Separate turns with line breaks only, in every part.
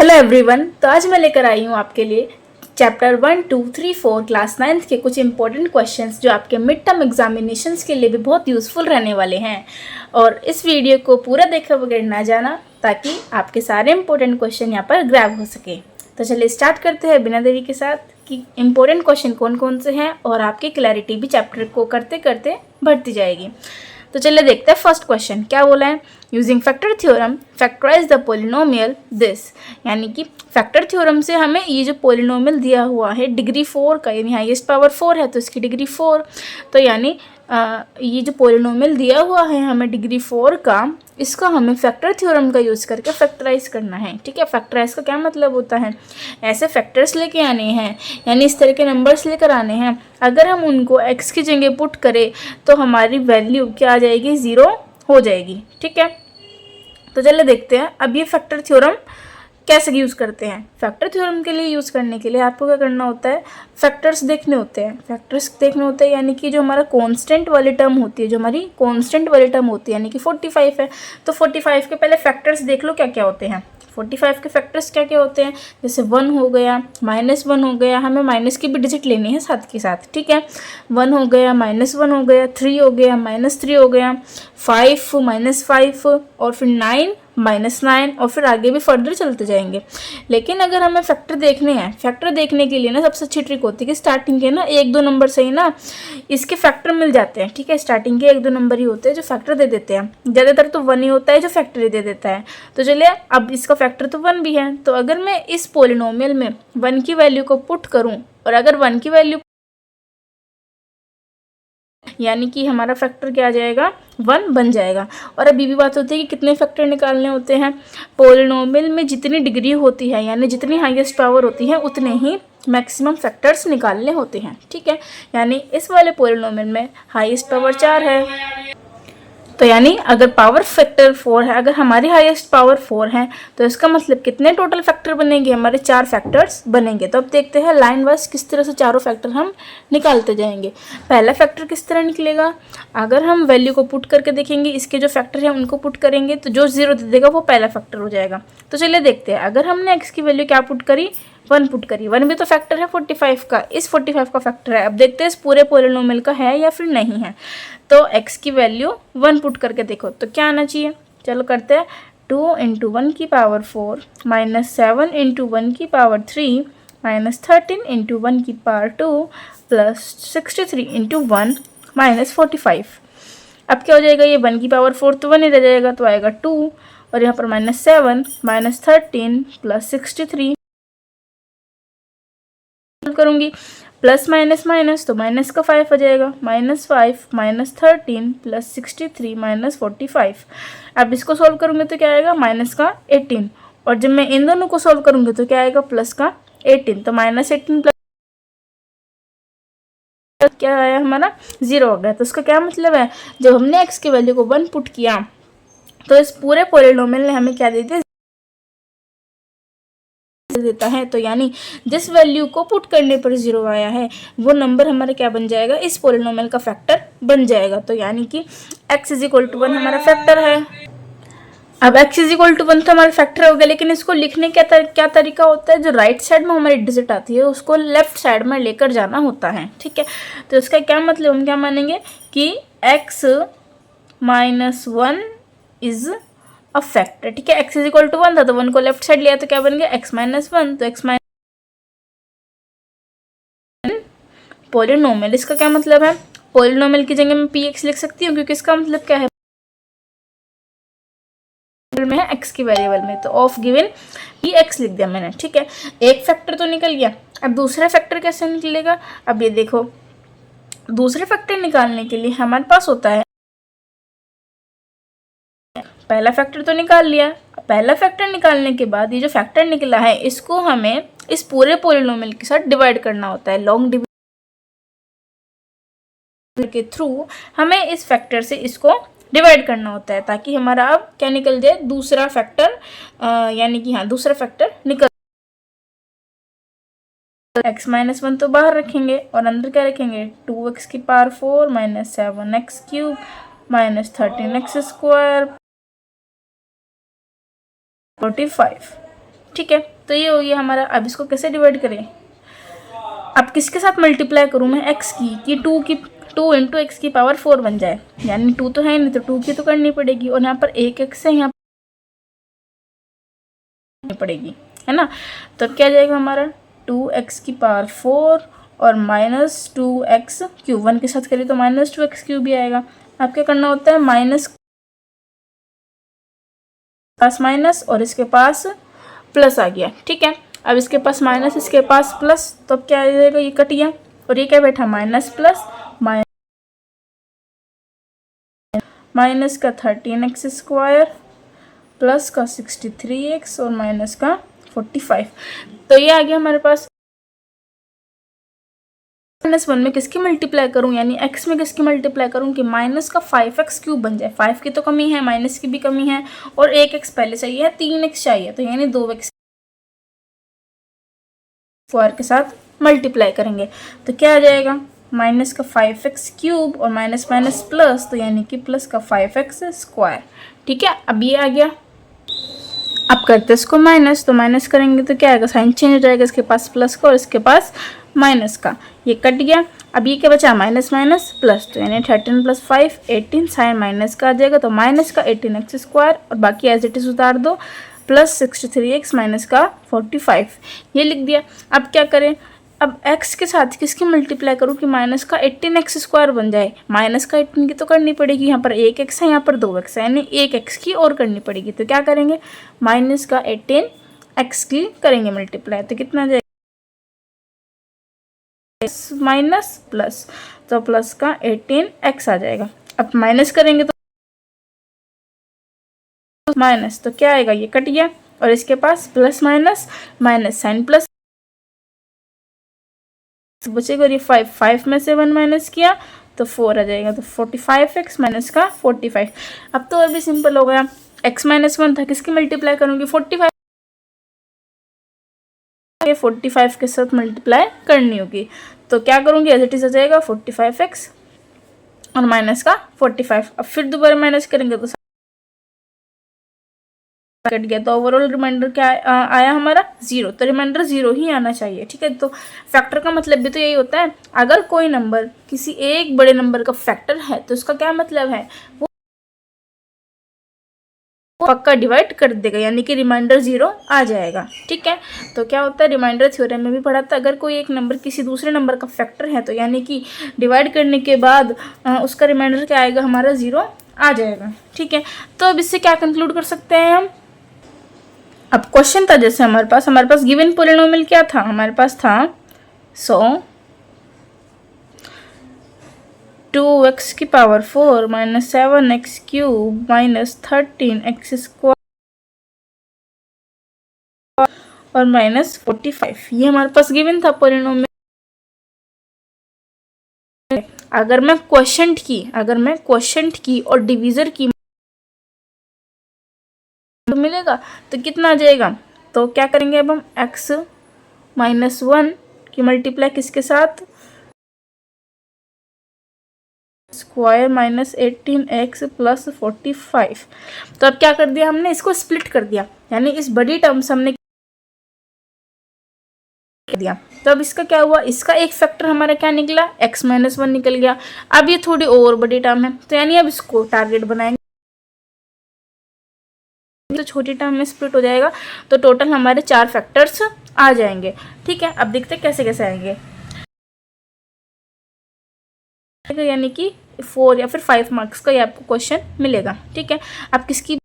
Hello everyone. तो आज मैं लेकर आई हूँ आपके लिए चैप्टर 1, 2, 3, 4 क्लास 9th के कुछ इंपॉर्टेंट क्वेश्चंस जो आपके मिड टर्म एग्जामिनेशंस के लिए भी बहुत यूज़फुल रहने वाले हैं। और इस वीडियो को पूरा देखे बगैर ना जाना ताकि आपके सारे इंपॉर्टेंट क्वेश्चन यहाँ पर ग्रैब हो सके। तो चलिए स्टार्ट करते हैं बिना देरी के साथ कि इंपॉर्टेंट क्वेश्चन कौन कौन से हैं और आपकी क्लैरिटी भी चैप्टर को करते करते बढ़ती जाएगी। तो चलिए देखते हैं फर्स्ट क्वेश्चन क्या बोला है। Using factor theorem factorise the polynomial this, यानी कि फैक्टर थ्योरम से हमें ये जो पोलिनोमियल दिया हुआ है डिग्री 4 का, यानी हाईएस्ट पावर 4 है तो इसकी डिग्री 4, तो यानी ये जो पोलिनोमियल दिया हुआ है हमें डिग्री 4 का, इसको हमें फैक्टर थ्योरम का यूज़ करके फैक्टराइज करना है। ठीक है, फैक्टराइज का क्या मतलब होता है, ऐसे फैक्टर्स लेके आने हैं, यानी इस तरह के नंबर्स लेकर आने हैं। अगर हम उनको x की जगह पुट करें तो हमारी वैल्यू क्या आ जाएगी, 0 हो जाएगी। ठीक है, तो चलिए देखते हैं अब ये फैक्टर थ्योरम कैसे यूज़ करते हैं। फैक्टर थ्योरम के लिए यूज़ करने के लिए आपको क्या करना होता है, फैक्टर्स देखने होते हैं। फैक्टर्स देखने होते हैं यानी कि जो हमारा कांस्टेंट वाली टर्म होती है, जो हमारी कांस्टेंट वाली टर्म होती है, यानी कि 45 है तो 45 के पहले फैक्टर्स देख लो क्या क्या होते हैं। 45 के फैक्टर्स क्या क्या होते हैं, जैसे 1 हो गया, -1 हो गया, हमें माइनस की भी डिजिट लेनी है साथ के साथ। ठीक है, 1 हो गया, -1 हो गया, 3 हो गया, -3 हो गया, 5 -5 और फिर 9 -9 और फिर आगे भी फर्दर चलते जाएंगे। लेकिन अगर हमें फैक्टर देखने हैं, फैक्टर देखने के लिए ना सबसे अच्छी ट्रिक होती है कि स्टार्टिंग के ना 1-2 नंबर से ही ना इसके फैक्टर मिल जाते हैं। ठीक है, स्टार्टिंग के 1-2 नंबर ही होते हैं जो फैक्टर दे देते हैं, ज़्यादातर तो 1 ही होता है जो फैक्टर ही दे देता है। तो चलिए अब इसका फैक्टर तो 1 भी है, तो अगर मैं इस पोलिनोमियल में 1 की वैल्यू को पुट करूँ और अगर 1 की वैल्यू, यानी कि हमारा फैक्टर क्या आ जाएगा, 1 बन जाएगा। और अभी भी बात होती है कि कितने फैक्टर निकालने होते हैं। पोलिनोमियल में जितनी डिग्री होती है, यानी जितनी हाईएस्ट पावर होती है, उतने ही मैक्सिमम फैक्टर्स निकालने होते हैं। ठीक है, यानी इस वाले पोलिनोमियल में हाईएस्ट पावर 4 है, तो यानी अगर पावर फैक्टर 4 है, अगर हमारी हाईएस्ट पावर 4 है तो इसका मतलब कितने टोटल फैक्टर बनेंगे, हमारे 4 फैक्टर्स बनेंगे। तो अब देखते हैं लाइन वाइज किस तरह से चारों फैक्टर हम निकालते जाएंगे। पहला फैक्टर किस तरह निकलेगा, अगर हम वैल्यू को पुट करके देखेंगे, इसके जो फैक्टर हैं उनको पुट करेंगे तो जो 0 दे देगा वो पहला फैक्टर हो जाएगा। तो चलिए देखते हैं, अगर हमने x की वैल्यू क्या पुट करी, 1 पुट करी, 1 भी तो फैक्टर है 45 का, इस 45 का फैक्टर है। अब देखते हैं इस पूरे पोलिनोमियल का है या फिर नहीं है। तो x की वैल्यू 1 पुट करके देखो तो क्या आना चाहिए, चलो करते हैं। 2 × 1 की पावर 4 -7 × 1 की पावर 3 -13 × 1 की पावर 2 +63 × 1 -45। अब क्या हो जाएगा, ये 1 की पावर 4 तो 1 ही रह जाएगा, तो आएगा 2 और यहाँ पर -7 -13 +63 करूँगी, प्लस माइनस माइनस तो माइनस का 5 आ जाएगा, -5 -13 +63 -45। अब इसको सॉल्व करूँगी तो क्या आएगा, माइनस का 18, और जब मैं इन दोनों को सॉल्व करूँगी तो क्या आएगा, प्लस का 18। तो -18 प्लस क्या आया हमारा, 0 हो गया। तो इसका क्या मतलब है, जब हमने x की वैल्यू को 1 पुट किया तो इस पूरे पोलिनोमियल ने हमें क्या दे दिया, देता है। तो यानी जिस वैल्यू को पुट करने पर 0 आया है वो नंबर हमारा क्या बन जाएगा, इस पोलिनोमियल का फैक्टर बन जाएगा। तो यानी कि x = 1 हमारा फैक्टर है। अब x = 1 तो हमारा फैक्टर हो गया, लेकिन इसको लिखने का क्या तरीका होता है, जो राइट साइड में हमारी डिजिट आती है उसको लेफ्ट साइड में लेकर जाना होता है। ठीक है, तो इसका क्या मतलब, हम क्या मानेंगे कि x - 1 इज अ फैक्टर। ठीक है, x = 1 था तो 1 को लेफ्ट साइड लिया तो क्या बन गया, x - 1, तो x पोलिनोमियल। इसका क्या मतलब है, पोलिनोमियल की जगह मैं px लिख सकती हूँ क्योंकि इसका मतलब क्या है, में है x की वेरिएबल में, तो ऑफ गिवन px लिख दिया मैंने। ठीक है, एक फैक्टर तो निकल गया। अब दूसरा फैक्टर कैसे निकलेगा, अब ये देखो, दूसरे फैक्टर निकालने के लिए हमारे पास होता है, पहला फैक्टर तो निकाल लिया, पहला फैक्टर निकालने के बाद ये जो फैक्टर निकला है इसको हमें इस पूरे पोलिनोमियल के साथ डिवाइड करना होता है। लॉन्ग डिविजन के थ्रू हमें इस फैक्टर से इसको डिवाइड करना होता है ताकि हमारा अब क्या निकल जाए, दूसरा फैक्टर, यानी कि हाँ दूसरा फैक्टर निकल, x - 1 तो बाहर रखेंगे और अंदर क्या रखेंगे, 2x की पावर 4 -7x³ -13x² 45। ठीक है, तो ये हो गया हमारा। अब इसको कैसे डिवाइड करें, अब किसके साथ मल्टीप्लाई करूँ मैं, एक्स की, कि 2 इंटू एक्स की पावर 4 बन जाए, यानी 2 तो है नहीं तो 2 की तो करनी पड़ेगी, और यहाँ पर एक एक्स है, यहाँ पड़ेगी, है ना। तो अब क्या जाएगा हमारा 2x की पावर 4 और माइनस 2x क्यूब, 1 के साथ करिए तो माइनस 2x क्यूब भी आएगा। अब क्या करना होता है, माइनस पास माइनस और इसके पास प्लस आ गया, ठीक है। अब इसके पास माइनस, इसके पास प्लस, तो अब क्या आ जाएगा, ये कट गया और ये क्या बैठा, माइनस प्लस माइनस का 13x स्क्वायर प्लस का 63x और माइनस का 45। तो ये आ गया हमारे पास। -1 में किसकी मल्टीप्लाई करूं, यानी x में किसकी मल्टीप्लाई करूं कि माइनस का 5x क्यूब बन जाए। 5 की तो कमी है, माइनस की भी कमी है, और 1x पहले चाहिए है, 3x चाहिए, तो यानी 2x स्क्वायर के साथ मल्टीप्लाई करेंगे तो क्या आ जाएगा, माइनस का 5x क्यूब और माइनस माइनस प्लस, तो यानी कि प्लस का 5x स्क्वायर। ठीक है, अब ये आ गया। अब करते इसको माइनस, तो माइनस करेंगे तो क्या आएगा, साइन चेंज हो जाएगा, इसके पास प्लस का और इसके पास माइनस का, ये कट गया। अब ये क्या बचा, माइनस माइनस प्लस, तो यानी 13 + 5 18, साइन माइनस का आ जाएगा, तो माइनस का 18x स्क्वायर और बाकी एज इट इज उतार दो, प्लस 63x माइनस का 45, ये लिख दिया। अब क्या करें, अब x के साथ किसकी मल्टीप्लाई करूँ कि माइनस का 18x स्क्वायर बन जाए। माइनस का 18 की तो करनी पड़ेगी, यहाँ पर 1x है, यहाँ पर 2x है, यानी 1x की और करनी पड़ेगी। तो क्या करेंगे, माइनस का 18x की करेंगे मल्टीप्लाई, तो कितना जाएगा, माइनस प्लस, तो प्लस का 18x आ जाएगा। अब माइनस करेंगे तो माइनस, तो क्या आएगा, ये कट गया और इसके पास plus minus minus sign plus बचेगा, और ये 5 में से 1 माइनस किया तो 4 आ जाएगा, तो 45x माइनस का 45। अब तो अभी सिंपल हो गया, x -1 था, किसकी मल्टीप्लाई करूँगी, 45 के साथ मल्टीप्लाई करनी होगी, तो क्या करूँगी, एज इट इज आ जाएगा 45x और माइनस का 45। अब फिर दोबारा माइनस करेंगे तो कट गया, तो ओवरऑल रिमाइंडर क्या आया हमारा, 0। तो रिमाइंडर 0 ही आना चाहिए, ठीक है। तो फैक्टर का मतलब भी तो यही होता है, अगर कोई नंबर किसी एक बड़े नंबर का फैक्टर है तो उसका क्या मतलब है, वो पक्का डिवाइड कर देगा, यानी कि रिमाइंडर 0 आ जाएगा, ठीक है। तो क्या होता है, रिमाइंडर थ्योरम में भी पढ़ा था, अगर कोई एक नंबर किसी दूसरे नंबर का फैक्टर है तो यानी कि डिवाइड करने के बाद उसका रिमाइंडर क्या आएगा, हमारा 0 आ जाएगा, ठीक है। तो अब इससे क्या कंक्लूड कर सकते हैं हम, अब क्वेश्चन था जैसे हमारे पास गिवन पोलिनोमियल क्या था, हमारे पास था 2x की power 4 minus 7x cube minus 13x square और माइनस 45, ये हमारे पास गिवन था पोलिनोमियल। अगर मैं क्वोशंट की और डिवीजर की तो मिलेगा, तो कितना आ जाएगा, तो क्या करेंगे अब हम x -1 की मल्टीप्लाई किसके साथ, स्क्वायर माइनस 18x प्लस 45। तो अब क्या कर दिया हमने, इसको स्प्लिट कर दिया, यानी इस बड़ी टर्म्स हमने दिया। तो अब इसका क्या हुआ, इसका एक फैक्टर हमारा क्या निकला, x -1 निकल गया। अब ये थोड़ी और बड़ी टर्म है, तो यानी अब इसको टारगेट बनाएंगे तो छोटी टर्म में स्प्लिट हो जाएगा, तो टोटल हमारे 4 फैक्टर्स आ जाएंगे, ठीक है। अब देखते हैं कैसे कैसे आएंगे, यानी कि 4 या फिर 5 मार्क्स का ये आपको क्वेश्चन मिलेगा, ठीक है। अब किसकी,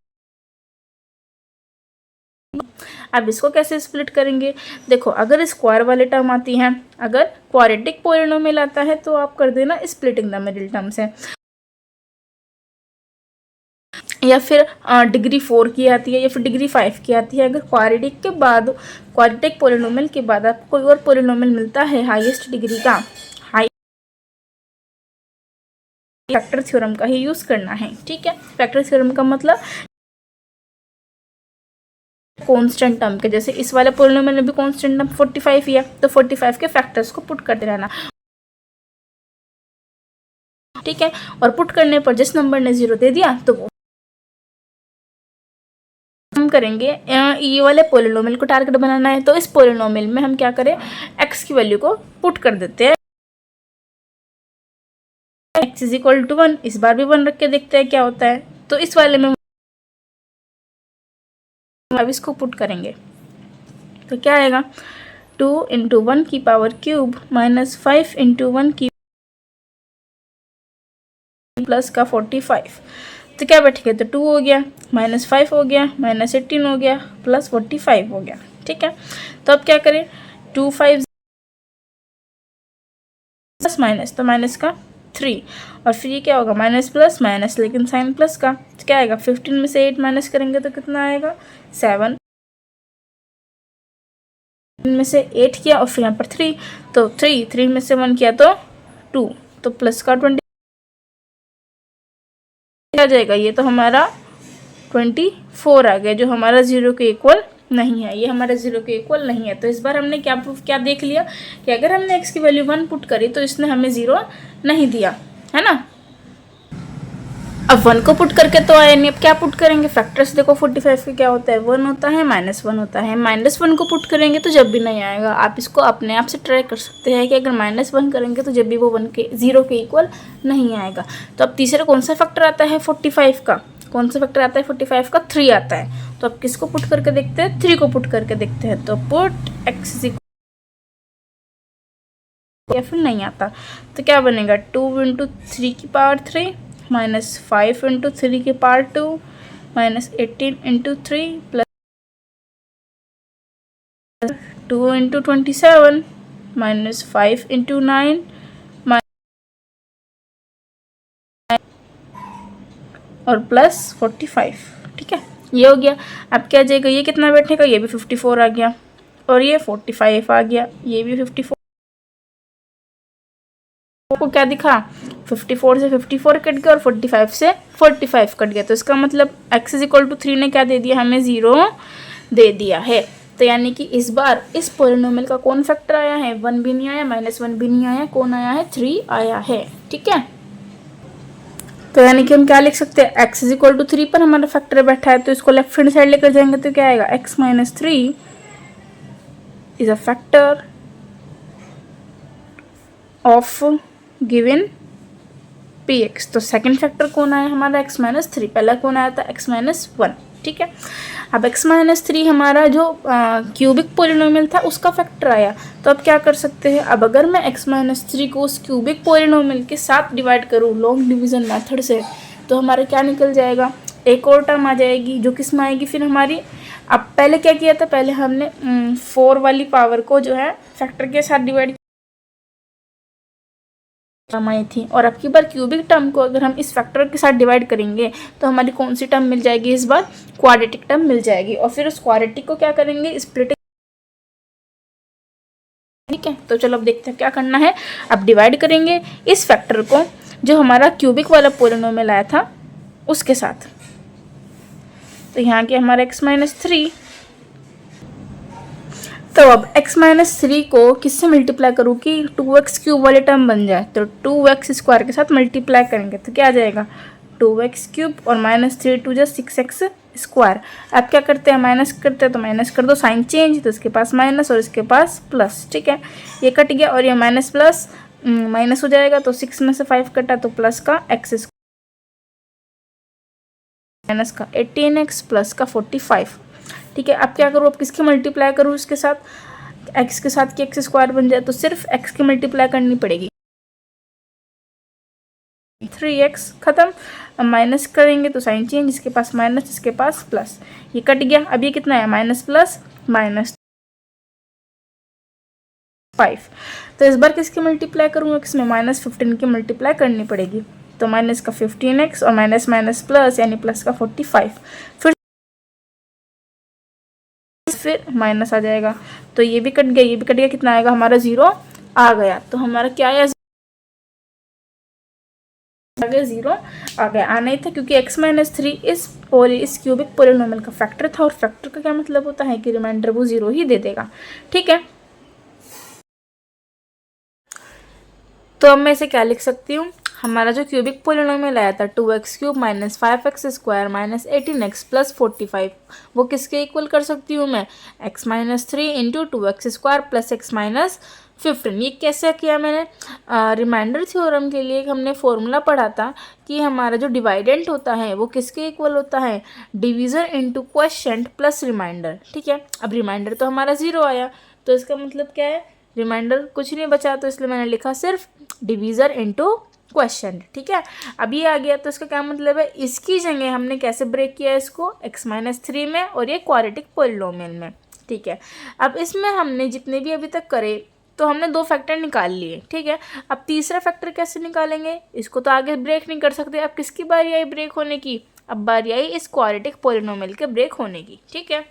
अब इसको कैसे स्प्लिट करेंगे, देखो अगर स्क्वायर वाले टर्म आती हैं, अगर क्वाड्रेटिक पॉलिनोमियल आता है तो आप कर देना स्प्लिटिंग द मिडिल टर्म से, या फिर डिग्री 4 की आती है या फिर डिग्री 5 की आती है। अगर क्वाड्रेटिक पॉलिनोमियल के बाद आपको कोई और पॉलिनोमियल मिलता है हाईएस्ट डिग्री का, फैक्टर थ्योरम का ही यूज करना है, ठीक है। फैक्टर थ्योरम का मतलब कांस्टेंट टर्म के, जैसे इस वाले पॉलिनोमियल में भी कांस्टेंट टर्म 45 ही है, तो 45 के फैक्टर्स को पुट करते रहना, ठीक है। और पुट करने पर जिस नंबर ने 0 दे दिया तो वो हम करेंगे, ये वाले पोलिनोमियल को टारगेट बनाना है, तो इस पोलिनोमियल में हम क्या करें, x की वैल्यू को पुट कर देते हैं। x इज इक्वल टू 1, इस बार भी 1 रख के देखते हैं क्या होता है। तो इस वाले में अब इसको पुट करेंगे तो क्या आएगा, 2 इंटू 1 की पावर क्यूब माइनस 5 इंटू 1 की प्लस का 45। तो क्या बैठेगा, तो 2 हो गया, माइनस 5 हो गया, माइनस 18 हो गया, प्लस 45 हो गया। ठीक है, तो अब क्या करें, 2 5 प्लस माइनस, तो माइनस का 3, और फिर ये क्या होगा, माइनस प्लस माइनस, लेकिन साइन प्लस का। तो क्या आएगा, 15 में से 8 माइनस करेंगे तो कितना आएगा, 7 में से 8 किया, और फिर यहाँ पर 3, तो 3 में से 1 किया तो 2, तो प्लस का 20 आ जाएगा। ये तो हमारा 24 आ गया, जो हमारा 0 के इक्वल नहीं है, ये हमारे 0 के इक्वल नहीं है। तो इस बार हमने क्या प्रूफ क्या देख लिया कि अगर हमने x की वैल्यू 1 पुट करी तो इसने हमें 0 नहीं दिया, है ना। अब 1 को पुट करके तो आया नहीं, अब क्या पुट करेंगे, फैक्टर्स देखो 45 का क्या होता है, 1 होता है, -1 होता है। -1 को पुट करेंगे तो जब भी नहीं आएगा। आप इसको अपने आप से ट्राई कर सकते हैं कि अगर -1 करेंगे तो जब भी वो 0 के इक्वल नहीं आएगा। तो अब तीसरा कौन सा फैक्टर आता है 45 का, कौन सा फैक्टर आता है 45 का, 3 आता है। तो अब किसको पुट करके देखते हैं, 3 को पुट करके देखते हैं। तो पुट x या फिर नहीं आता, तो क्या बनेगा, 2 इंटू 3 की पावर 3 माइनस 5 इंटू 3 की power 2 minus 18 into 3 plus 2 into 27 minus 5 into 9 और प्लस 45। ठीक है, ये हो गया। अब क्या जाएगा, ये कितना बैठेगा, ये भी 54 आ गया, और ये 45 आ गया, ये भी 54 को क्या दिखा, 54 से 54 कट गया और 45 से 45 कट गया। तो इसका मतलब x इज इक्वल टू 3 ने क्या दे दिया, हमें 0 दे दिया है। तो यानी कि इस बार इस पोलिनोमियल का कौन फैक्टर आया है, 1 भी नहीं आया, -1 भी नहीं आया, कौन आया है, 3 आया है। ठीक है, तो यानी कि हम क्या लिख सकते हैं, x इज इक्वल टू 3 पर हमारा फैक्टर बैठा है, तो इसको लेफ्ट हैंड साइड लेकर जाएंगे तो क्या आएगा, x minus 3 is a factor of given px। तो सेकंड फैक्टर कौन आया हमारा, x माइनस 3, पहला कौन आया था, x माइनस 1। ठीक है, अब x माइनस 3 हमारा जो क्यूबिक पोलिनोमियल था उसका फैक्टर आया। तो अब क्या कर सकते हैं, अब अगर मैं x माइनस 3 को उस क्यूबिक पोलिनोमियल के साथ डिवाइड करूँ लॉन्ग डिवीजन मेथड से, तो हमारा क्या निकल जाएगा, एक और टर्म आ जाएगी, जो किस में आएगी फिर हमारी। अब पहले क्या किया था, पहले हमने 4 वाली पावर को जो है फैक्टर के साथ डिवाइड टर्म आई थी, और अब की बार क्यूबिक टर्म को अगर हम इस फैक्टर के साथ डिवाइड करेंगे तो हमारी कौन सी टर्म मिल जाएगी, इस बार क्वाड्रेटिक टर्म मिल जाएगी, और फिर उस क्वाड्रेटिक को क्या करेंगे, स्प्लिट। ठीक है, तो चलो अब देखते हैं क्या करना है। अब डिवाइड करेंगे इस फैक्टर को जो हमारा क्यूबिक वाला पोलिनोमियल आया था उसके साथ। तो यहाँ के हमारा x माइनस 3, तो अब x माइनस 3 को किससे मल्टीप्लाई करूँ कि 2x क्यूब वाले टर्म बन जाए, तो 2x स्क्वायर के साथ मल्टीप्लाई करेंगे तो क्या आ जाएगा, 2x क्यूब और माइनस 3 2 जा 6x स्क्वायर। अब क्या करते हैं, माइनस करते हैं, तो माइनस कर दो, साइन चेंज, तो इसके पास माइनस और इसके पास प्लस। ठीक है, ये कट गया और ये माइनस प्लस माइनस हो जाएगा, तो 6 में से 5 कटा तो प्लस का x माइनस का 18x प्लस का 45। ठीक है, अब क्या करूँ, अब किसके मल्टीप्लाई करूँ इसके साथ, x के साथ कि x स्क्वायर बन जाए, तो सिर्फ x की मल्टीप्लाई करनी पड़ेगी, 3x खत्म। अब माइनस करेंगे तो साइन चेंज, इसके पास माइनस इसके पास प्लस, ये कट गया। अब ये कितना है, माइनस प्लस माइनस 5। तो इस बार किसकी मल्टीप्लाई करूँगा, इसमें -15 की मल्टीप्लाई करनी पड़ेगी, तो माइनस का 15x और माइनस माइनस प्लस यानी प्लस का 45, फिर माइनस आ जाएगा, तो ये भी कट गया, ये भी कट गया, कितना आएगा हमारा 0 आ गया। तो हमारा क्या आया, आ गया 0 आ गया, आना ही था क्योंकि x माइनस 3 इस क्यूबिक पोलिनोमियल का फैक्टर था, और फैक्टर का क्या मतलब होता है कि रिमाइंडर वो 0 ही दे देगा। ठीक है, तो अब मैं इसे क्या लिख सकती हूँ, हमारा जो क्यूबिक पोलिनोमियल आया था 2x³ minus 5x² minus 18x plus 45, वो किसके इक्वल कर सकती हूँ मैं, x minus 3 into 2x² plus x minus 15। ये कैसे किया मैंने, रिमाइंडर थ्योरम के लिए हमने फॉर्मूला पढ़ा था कि हमारा जो डिवाइडेंट होता है वो किसके इक्वल होता है, divisor into quotient plus remainder. ठीक है, अब रिमाइंडर तो हमारा 0 आया, तो इसका मतलब क्या है, रिमाइंडर कुछ नहीं बचा, तो इसलिए मैंने लिखा सिर्फ डिवीज़र इंटू क्वेश्चन। ठीक है, अब ये आ गया, तो इसका क्या मतलब है, इसकी जगह हमने कैसे ब्रेक किया इसको, x माइनस 3 में और ये क्वाड्रेटिक पोलिनोमियल में। ठीक है, अब इसमें हमने जितने भी अभी तक करे तो हमने 2 फैक्टर निकाल लिए। ठीक है, अब तीसरा फैक्टर कैसे निकालेंगे, इसको तो आगे ब्रेक नहीं कर सकते। अब किसकी बारी आई ब्रेक होने की, अब बारी आई इस क्वाड्रेटिक पोलिनोमियल के ब्रेक होने की। ठीक है,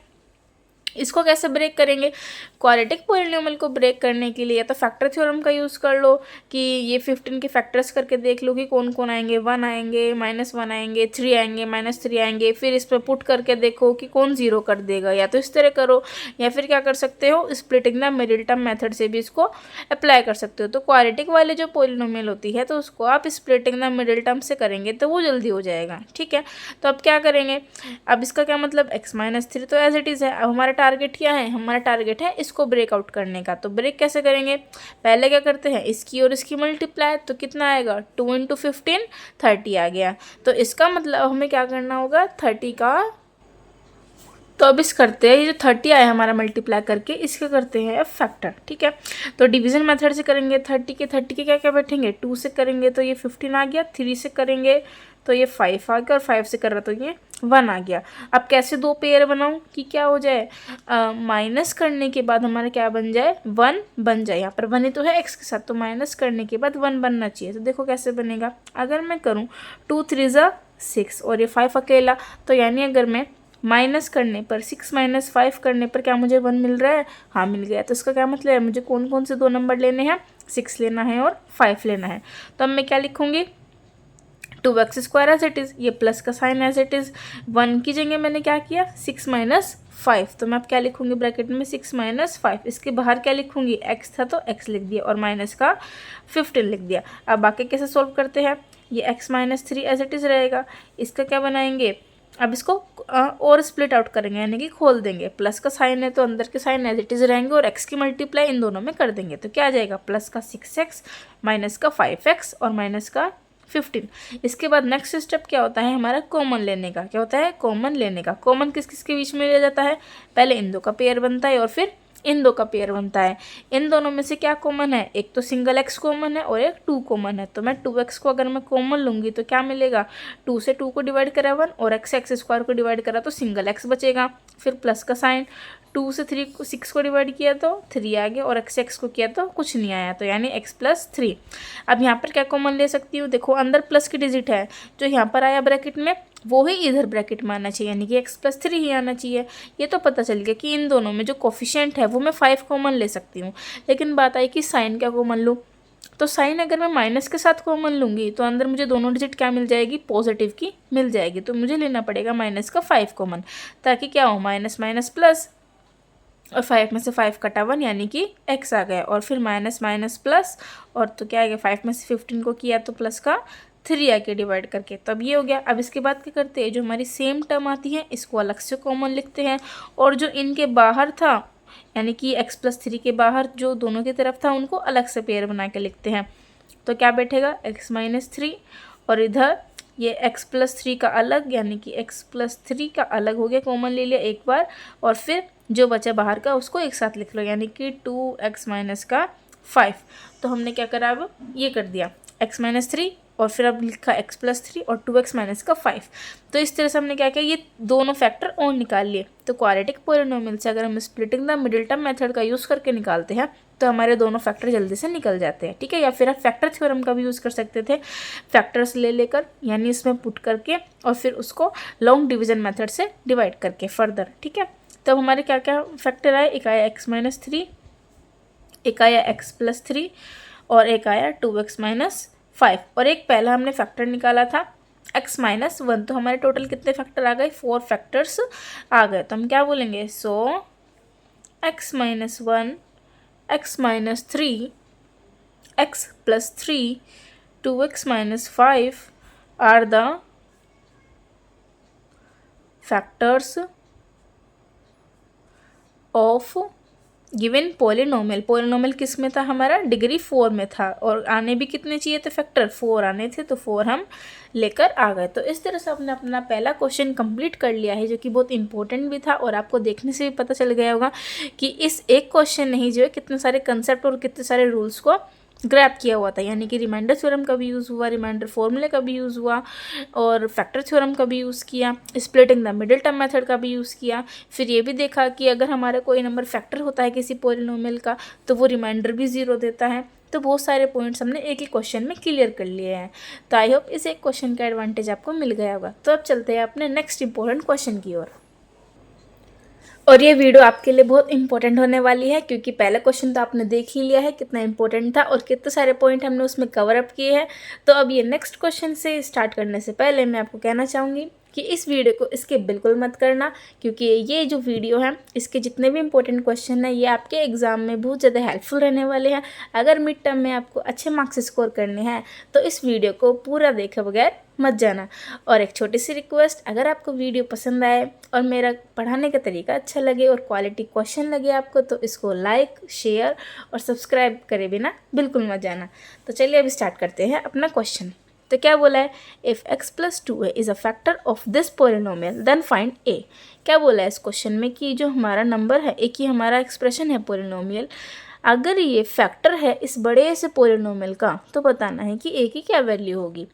इसको कैसे ब्रेक करेंगे, क्वाड्रेटिक पोलिनोमियल को ब्रेक करने के लिए या तो फैक्टर थ्योरम का यूज़ कर लो कि ये 15 के फैक्टर्स करके देख लो कि कौन कौन आएंगे, 1 आएंगे, -1 आएंगे, 3 आएंगे, -3 आएंगे, फिर इस पर पुट करके देखो कि कौन 0 कर देगा, या तो इस तरह करो, या फिर क्या कर सकते हो, splitting the middle term method से भी इसको अप्लाई कर सकते हो। तो क्वाड्रेटिक वाले जो पोलिनोमियल होती है तो उसको आप स्प्लिटिंग द मिडिल टर्म से करेंगे तो वो जल्दी हो जाएगा। ठीक है, तो अब क्या करेंगे, अब इसका क्या मतलब, x माइनस 3 तो एज इट इज़ है। अब हमारा टारगेट क्या है, हमारा टारगेट है इसको ब्रेकआउट करने का। तो ब्रेक कैसे करेंगे, पहले क्या करते हैं, इसकी और इसकी मल्टीप्लाई, तो कितना आएगा, 2 इंटू 15 30 आ गया। तो इसका मतलब हमें क्या करना होगा, 30 का, तो अब इस करते हैं, ये जो 30 आया हमारा मल्टीप्लाई करके, इसके करते हैं फैक्टर। ठीक है, तो डिवीजन मेथड से करेंगे, 30 के क्या क्या बैठेंगे, 2 से करेंगे तो ये 15 आ गया, 3 से करेंगे तो ये 5 आ गया, और 5 से कर रहा तो ये 1 आ गया। अब कैसे 2 पेयर बनाऊं कि क्या हो जाए, माइनस करने के बाद हमारा क्या बन जाए, 1 बन जाए। यहाँ पर 1 ही तो है x के साथ, तो माइनस करने के बाद 1 बनना चाहिए। तो देखो कैसे बनेगा, अगर मैं करूँ 2 3 ज़ा 6 और ये 5 अकेला, तो यानी अगर मैं माइनस करने पर 6 माइनस 5 करने पर क्या मुझे 1 मिल रहा है, हाँ मिल गया। तो इसका क्या मतलब है, मुझे कौन कौन से 2 नंबर लेने हैं, 6 लेना है और 5 लेना है। तो अब मैं क्या लिखूंगी, 2x² एज इट इज़, ये प्लस का साइन एज इट इज़, 1 की जगह मैंने क्या किया, 6 माइनस 5, तो मैं अब क्या लिखूंगी ब्रैकेट में 6 माइनस 5, इसके बाहर क्या लिखूंगी, x था तो x लिख दिया और माइनस का 15 लिख दिया। अब बाकी कैसे सॉल्व करते हैं, ये x minus 3 as it is रहेगा, इसका क्या बनाएंगे, अब इसको और स्प्लिट आउट करेंगे, यानी कि खोल देंगे, प्लस का साइन है तो अंदर के साइन एज इट इज़ रहेंगे और x की मल्टीप्लाई इन दोनों में कर देंगे। तो क्या आ जाएगा, प्लस का 6x माइनस का 5x और माइनस का 15। इसके बाद नेक्स्ट स्टेप क्या होता है हमारा, कॉमन लेने का। क्या होता है, कॉमन लेने का। कॉमन किस किस के बीच में लिया जाता है, पहले इन दो का पेयर बनता है और फिर इन दो का पेयर बनता है। इन दोनों में से क्या कॉमन है, एक तो सिंगल x कॉमन है और एक 2 कॉमन है। तो मैं 2x को अगर मैं कॉमन लूँगी तो क्या मिलेगा, 2 से 2 को डिवाइड करा 1 और x² को डिवाइड करा तो सिंगल x बचेगा, फिर प्लस का साइन, 2 से 6 को डिवाइड किया तो 3 आ गया और x को किया तो कुछ नहीं आया, तो यानी x प्लस 3। अब यहाँ पर क्या कॉमन ले सकती हूँ, देखो अंदर प्लस की डिजिट है, जो यहाँ पर आया ब्रैकेट में वो ही इधर ब्रैकेट में आना चाहिए, यानी कि x प्लस 3 ही आना चाहिए। ये तो पता चल गया कि इन दोनों में जो कोफिशिएंट है वो मैं 5 कॉमन ले सकती हूँ। लेकिन बात आई कि साइन क्या कॉमन लूँ, तो साइन अगर मैं माइनस के साथ कॉमन लूँगी तो अंदर मुझे दोनों डिजिट क्या मिल जाएगी, पॉजिटिव की मिल जाएगी। तो मुझे लेना पड़ेगा माइनस का 5 कॉमन, ताकि क्या हो, माइनस माइनस प्लस, और 5 में से 5 कटा 1 यानी कि x आ गया, और फिर माइनस माइनस प्लस, और तो क्या आ गया, 5 में से 15 को किया तो प्लस का 3 आके डिवाइड करके, तब ये हो गया। अब इसके बाद क्या करते हैं, जो हमारी सेम टर्म आती है इसको अलग से कॉमन लिखते हैं, और जो इनके बाहर था यानी कि x प्लस 3 के बाहर जो दोनों की तरफ था उनको अलग से पेयर बना के लिखते हैं। तो क्या बैठेगा, x माइनस 3 और इधर ये x प्लस 3 का अलग, यानी कि x प्लस 3 का अलग हो गया, कॉमन ले लिया एक बार, और फिर जो बचा बाहर का उसको एक साथ लिख लो, यानी कि 2x माइनस का 5। तो हमने क्या करा, अब ये कर दिया x माइनस 3 और फिर अब लिखा x प्लस 3 और 2x माइनस का 5। तो इस तरह से हमने क्या किया, ये दोनों फैक्टर और निकाल लिए। तो क्वाड्रेटिक पोलिनोमियल से अगर हम splitting the middle term method का यूज़ करके निकालते हैं तो हमारे दोनों फैक्टर जल्दी से निकल जाते हैं। ठीक है, या फिर आप फैक्टर थ्योरम का भी यूज़ कर सकते थे, फैक्टर्स ले लेकर यानी इसमें पुट करके और फिर उसको लॉन्ग डिवीजन मेथड से डिवाइड करके फर्दर। ठीक है, तब हमारे क्या क्या फैक्टर आए, एक आया x माइनस 3, एक आया x प्लस 3 और एक आया 2x माइनस 5, और एक पहला हमने फैक्टर निकाला था x माइनस 1। तो हमारे टोटल कितने फैक्टर आ गए, 4 फैक्टर्स आ गए। तो हम क्या बोलेंगे, सो x minus 1, x minus 3, x plus 3, 2x minus 5 are the factors of given polynomial. Polynomial किस में था हमारा, डिग्री 4 में था, और आने भी कितने चाहिए थे, फैक्टर 4 आने थे, तो 4 हम लेकर आ गए। तो इस तरह से आपने अपना पहला क्वेश्चन कंप्लीट कर लिया है, जो कि बहुत इंपॉर्टेंट भी था, और आपको देखने से भी पता चल गया होगा कि इस एक क्वेश्चन ने ही जो है कितने सारे कंसेप्ट और कितने सारे रूल्स को ग्रैब किया हुआ था। यानी कि रिमाइंडर थ्योरम का भी यूज़ हुआ, रिमाइंडर फॉर्मूले का भी यूज़ हुआ, और फैक्टर थ्योरम का भी यूज़ किया, splitting the middle term method का भी यूज़ किया। फिर ये भी देखा कि अगर हमारा कोई नंबर फैक्टर होता है किसी पोलिनोमियल का, तो वो रिमाइंडर भी 0 देता है। तो बहुत सारे पॉइंट्स हमने एक ही क्वेश्चन में क्लियर कर लिए हैं। तो आई होप इस एक क्वेश्चन का एडवांटेज आपको मिल गया होगा। तो अब चलते हैं अपने नेक्स्ट इंपॉर्टेंट क्वेश्चन की ओर। और ये वीडियो आपके लिए बहुत इंपॉर्टेंट होने वाली है, क्योंकि पहला क्वेश्चन तो आपने देख ही लिया है कितना इंपॉर्टेंट था और कितने सारे पॉइंट हमने उसमें कवर अप किए हैं। तो अब ये नेक्स्ट क्वेश्चन से स्टार्ट करने से पहले मैं आपको कहना चाहूँगी कि इस वीडियो को स्किप बिल्कुल मत करना, क्योंकि ये जो वीडियो है इसके जितने भी इंपॉर्टेंट क्वेश्चन हैं ये आपके एग्ज़ाम में बहुत ज़्यादा हेल्पफुल रहने वाले हैं। अगर मिड टर्म में आपको अच्छे मार्क्स स्कोर करने हैं तो इस वीडियो को पूरा देखे बगैर मत जाना। और एक छोटी सी रिक्वेस्ट, अगर आपको वीडियो पसंद आए और मेरा पढ़ाने का तरीका अच्छा लगे और क्वालिटी क्वेश्चन लगे आपको, तो इसको लाइक, शेयर और सब्सक्राइब करे बिना बिल्कुल मत जाना। तो चलिए अब स्टार्ट करते हैं अपना क्वेश्चन। तो क्या बोला है, if x + 2a is a factor of this polynomial then find a। क्या बोला है इस क्वेश्चन में कि जो हमारा नंबर है, एक ही हमारा एक्सप्रेशन है पोलिनोमियल, अगर ये फैक्टर है इस बड़े से पोलिनोमियल का, तो बताना है कि a की क्या वैल्यू होगी।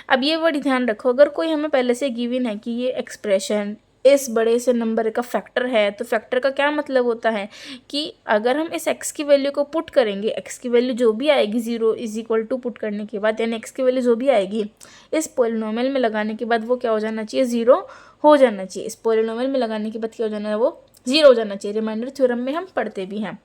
अब ये वर्ड ध्यान रखो, अगर कोई हमें पहले से गिवन है कि ये एक्सप्रेशन इस बड़े से नंबर का फैक्टर है, तो फैक्टर का क्या मतलब होता है कि अगर हम इस x की वैल्यू को पुट करेंगे, x की वैल्यू जो भी आएगी 0 = पुट करने के बाद, यानी x की वैल्यू जो भी आएगी इस पोलिनोमियल में लगाने के बाद वो क्या हो जाना चाहिए, 0 हो जाना चाहिए। इस पोलिनोमियल में लगाने के बाद क्या हो जाना है, वो 0 हो जाना चाहिए। रिमाइंडर थ्योरम में हम पढ़ते भी हैं।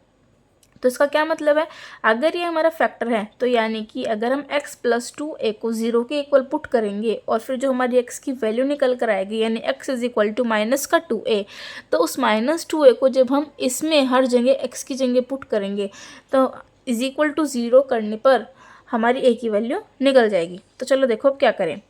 तो इसका क्या मतलब है, अगर ये हमारा फैक्टर है तो यानी कि अगर हम x + 2a को 0 के इक्वल पुट करेंगे और फिर जो हमारी x की वैल्यू निकल कर आएगी, यानी x = -2a, तो उस -2a को जब हम इसमें हर जगह x की जगह पुट करेंगे तो =0 करने पर हमारी a की वैल्यू निकल जाएगी। तो चलो देखो अब क्या करें।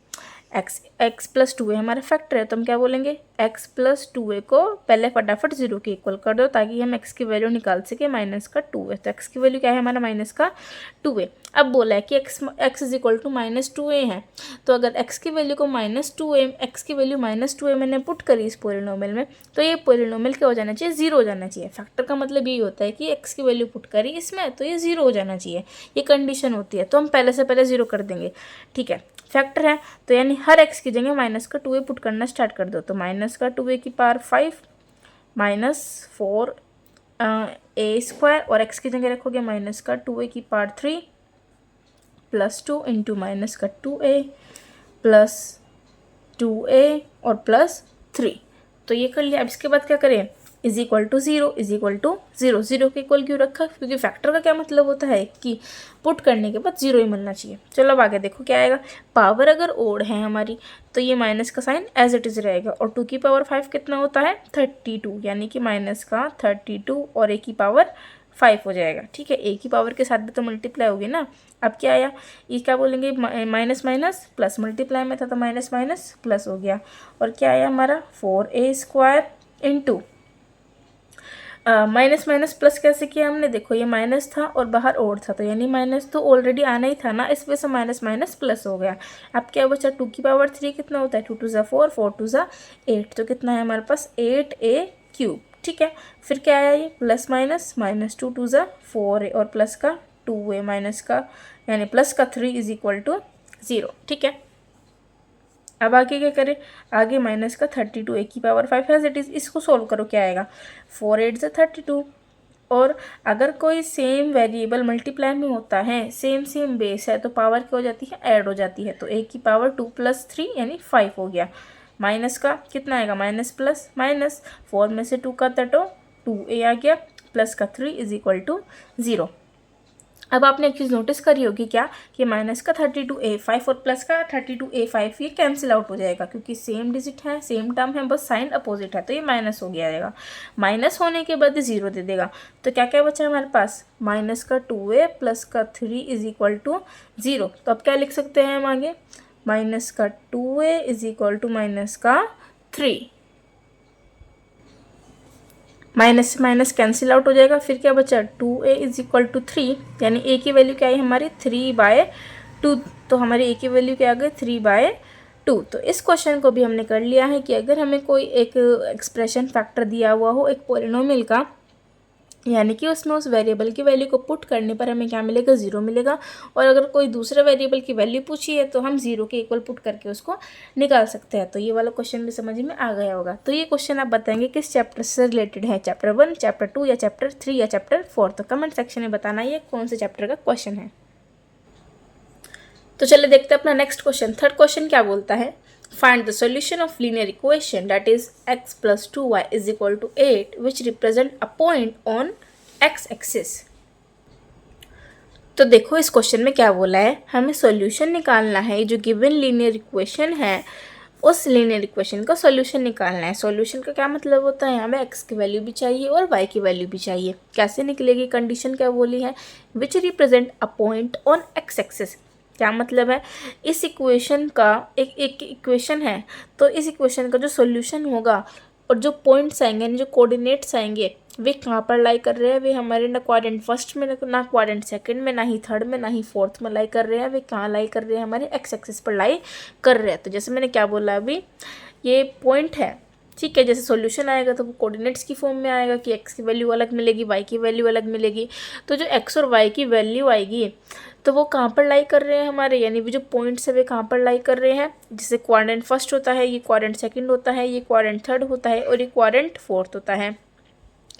x + 2a हमारा फैक्टर है, तो हम क्या बोलेंगे, x + 2a को पहले फटाफट 0 के इक्वल कर दो ताकि हम x की वैल्यू निकाल सके -2a। तो x की वैल्यू क्या है हमारा -2a। अब बोला है कि x = -2a है, तो अगर x की वैल्यू को -2a मैंने पुट करी इस पोलिनोमियल में, तो ये पोलिनोमियल क्या हो जाना चाहिए, 0 हो जाना चाहिए। फैक्टर का मतलब यही होता है कि x की वैल्यू पुट करी इसमें तो ये 0 हो जाना चाहिए, ये कंडीशन होती है। तो हम पहले से पहले 0 कर देंगे, ठीक है। फैक्टर है तो यानी हर x की जगह -2a पुट करना स्टार्ट कर दो। तो -2a की पावर 5 -4a² और x की जगह रखोगे -2a की पावर 3 +2 × -2a + 2a और +3। तो ये कर लिया। अब इसके बाद क्या करें, =0 0 के इक्वल क्यों रखा, क्योंकि फैक्टर का क्या मतलब होता है कि पुट करने के बाद 0 ही मिलना चाहिए। चलो अब आगे देखो क्या आएगा। पावर अगर ओड है हमारी तो ये माइनस का साइन एज इट इज़ रहेगा, और 2 की पावर 5 कितना होता है, 32, यानी कि -32 और a की पावर 5 हो जाएगा, ठीक है। a की पावर के साथ भी तो मल्टीप्लाई होगी ना। अब क्या आया, ये क्या बोलेंगे, माइनस माइनस प्लस, मल्टीप्लाई में था तो माइनस माइनस प्लस हो गया, और क्या आया हमारा 4a² into minus minus plus कैसे किया हमने, देखो ये माइनस था और बाहर और था, तो यानी माइनस तो ऑलरेडी आना ही था ना, इस वजह से माइनस माइनस प्लस हो गया। अब क्या बचा, 2 की पावर 3 कितना होता है, 2 × 4 4 × 8, तो कितना है हमारे पास 8a³, ठीक है। फिर क्या आया ये प्लस माइनस, -2 × 2 4 और प्लस का 2a माइनस का यानी प्लस का 3 = 0, ठीक है। अब आगे क्या करें, आगे माइनस का 32 a की पावर 5 एज इट इज़, इसको सोल्व करो क्या आएगा, 4 8 × 32। और अगर कोई सेम वेरिएबल मल्टीप्लाई में होता है, सेम बेस है, तो पावर क्या हो जाती है, ऐड हो जाती है। तो a की पावर 2 + 3 यानी 5 हो गया। माइनस का कितना आएगा, माइनस प्लस माइनस, 4 में से 2 का 2a आ गया, प्लस का 3 = 0। अब आपने एक चीज़ नोटिस करी होगी क्या कि माइनस का 32a5 और प्लस का 32a5 ये कैंसिल आउट हो जाएगा, क्योंकि सेम डिजिट है, सेम टर्म है, बस साइन अपोजिट है, तो ये माइनस हो गया रहेगा। माइनस होने के बाद 0 दे देगा, तो क्या क्या बचा हमारे पास, माइनस का 2a प्लस का 3 इज इक्वल टू 0। तो अब क्या लिख सकते हैं हम आगे, माइनस का 2a is equal to minus का 3, माइनस से माइनस कैंसिल आउट हो जाएगा, फिर क्या बचा 2a इज इक्वल टू 3, यानी a की वैल्यू क्या है हमारी 3/2, तो हमारी a की वैल्यू क्या आ गई 3/2। तो इस क्वेश्चन को भी हमने कर लिया है कि अगर हमें कोई एक एक्सप्रेशन फैक्टर दिया हुआ हो एक पॉलिनोमियल का, यानी कि उसमें उस वेरिएबल की वैल्यू को पुट करने पर हमें क्या मिलेगा, 0 मिलेगा, और अगर कोई दूसरे वेरिएबल की वैल्यू पूछी है तो हम 0 के इक्वल पुट करके उसको निकाल सकते हैं। तो ये वाला क्वेश्चन भी समझ में आ गया होगा। तो ये क्वेश्चन आप बताएंगे किस चैप्टर से रिलेटेड है, चैप्टर 1, चैप्टर 2 या चैप्टर 3 या चैप्टर 4। तो कमेंट सेक्शन में बताना ये कौन से चैप्टर का क्वेश्चन है। तो चलिए देखते हैं अपना नेक्स्ट क्वेश्चन। थर्ड क्वेश्चन क्या बोलता है, find the solution of linear equation that is x plus 2y is equal to 8 which represent a point on x axis। तो देखो इस क्वेश्चन में क्या बोला है, हमें सॉल्यूशन निकालना है, जो गिवन लीनियर इक्वेशन है उस लीनियर इक्वेशन का सॉल्यूशन निकालना है। सॉल्यूशन का क्या मतलब होता है, हमें x की वैल्यू भी चाहिए और y की वैल्यू भी चाहिए। कैसे निकलेगी, कंडीशन क्या बोली है, which represent a point on x axis. क्या मतलब है, इस इक्वेशन का एक इक्वेशन है, तो इस इक्वेशन का जो सॉल्यूशन होगा और जो पॉइंट्स आएंगे यानी जो कोऑर्डिनेट्स आएंगे वे कहाँ पर लाई कर रहे हैं, वे हमारे ना क्वाड्रेंट फर्स्ट में ना क्वाड्रेंट सेकंड में, ना ही थर्ड में, ना ही फोर्थ में लाई कर रहे हैं, वे कहाँ लाई कर रहे हैं, हमारे एक्स एक्सिस पर लाई कर रहे हैं। तो जैसे मैंने क्या बोला अभी, ये पॉइंट है, ठीक है, जैसे सॉल्यूशन आएगा तो वो कोऑर्डिनेट्स की फॉर्म में आएगा कि एक्स की वैल्यू अलग मिलेगी, वाई की वैल्यू अलग मिलेगी। तो जो एक्स और वाई की वैल्यू आएगी तो वो कहाँ पर लाई कर रहे हैं हमारे, यानी वो जो पॉइंट्स है वे कहाँ पर लाई कर रहे हैं, जैसे क्वाड्रेंट फर्स्ट होता है, ये क्वाड्रेंट सेकंड होता है, ये क्वाड्रेंट थर्ड होता है और ये क्वाड्रेंट फोर्थ होता है,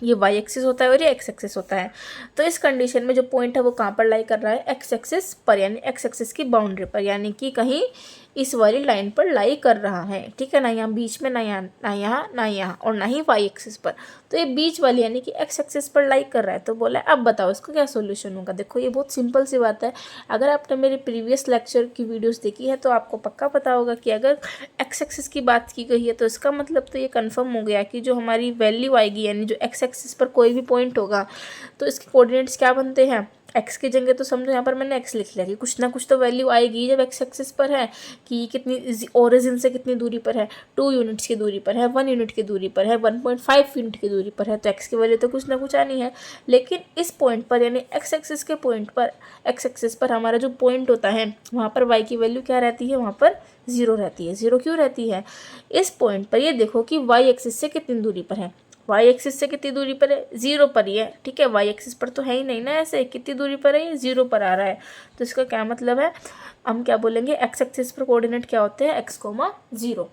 ये वाई एक्सिस होता है और ये एक्स एक्सिस होता है। तो इस कंडीशन में जो पॉइंट है वो कहाँ पर लाई कर रहा है, एक्स एक्सिस पर, यानी एक्स एक्सिस की बाउंड्री पर, यानी कि कहीं इस वाली लाइन पर लाई कर रहा है, ठीक है ना, यहाँ बीच में, ना यहाँ ना यहाँ ना यहाँ और ना ही वाई एक्सिस पर, तो ये बीच वाली यानी कि एक्स एक्सिस पर लाई कर रहा है। तो बोला अब बताओ इसका क्या सोल्यूशन होगा। देखो ये बहुत सिंपल सी बात है, अगर आपने मेरे प्रीवियस लेक्चर की वीडियोस देखी है तो आपको पक्का पता होगा कि अगर एक्स एक्सिस की बात की गई है तो इसका मतलब तो ये कन्फर्म हो गया कि जो हमारी वैल्यू आएगी, यानी जो एक्स एक्सिस पर कोई भी पॉइंट होगा तो इसके कोऑर्डिनेट्स क्या बनते हैं, एक्स की जगह तो समझो यहाँ पर मैंने एक्स लिख लिया कि कुछ ना कुछ तो वैल्यू आएगी जब एक्स एक्सिस पर है, कि कितनी ओरिजिन से कितनी दूरी पर है, 2 यूनिट्स की दूरी पर है, 1 यूनिट की दूरी पर है, 1.5 यूनिट की दूरी पर है, तो एक्स की वैल्यू तो कुछ ना कुछ आनी है। लेकिन इस पॉइंट पर यानी एक्स एक्सिस के पॉइंट पर, एक्स एक्सिस पर हमारा जो पॉइंट होता है वहाँ पर वाई की वैल्यू क्या रहती है, वहाँ पर 0 रहती है। 0 क्यों रहती है, इस पॉइंट पर ये देखो कि वाई एक्सिस से कितनी दूरी पर है, वाई एक्सिस से कितनी दूरी पर है, 0 पर ही है, ठीक है, वाई एक्सिस पर तो है ही नहीं ना, ऐसे कितनी दूरी पर है, ये 0 पर आ रहा है। तो इसका क्या मतलब है, हम क्या बोलेंगे, एक्स एक्सिस पर कोऑर्डिनेट क्या होते हैं, x,0।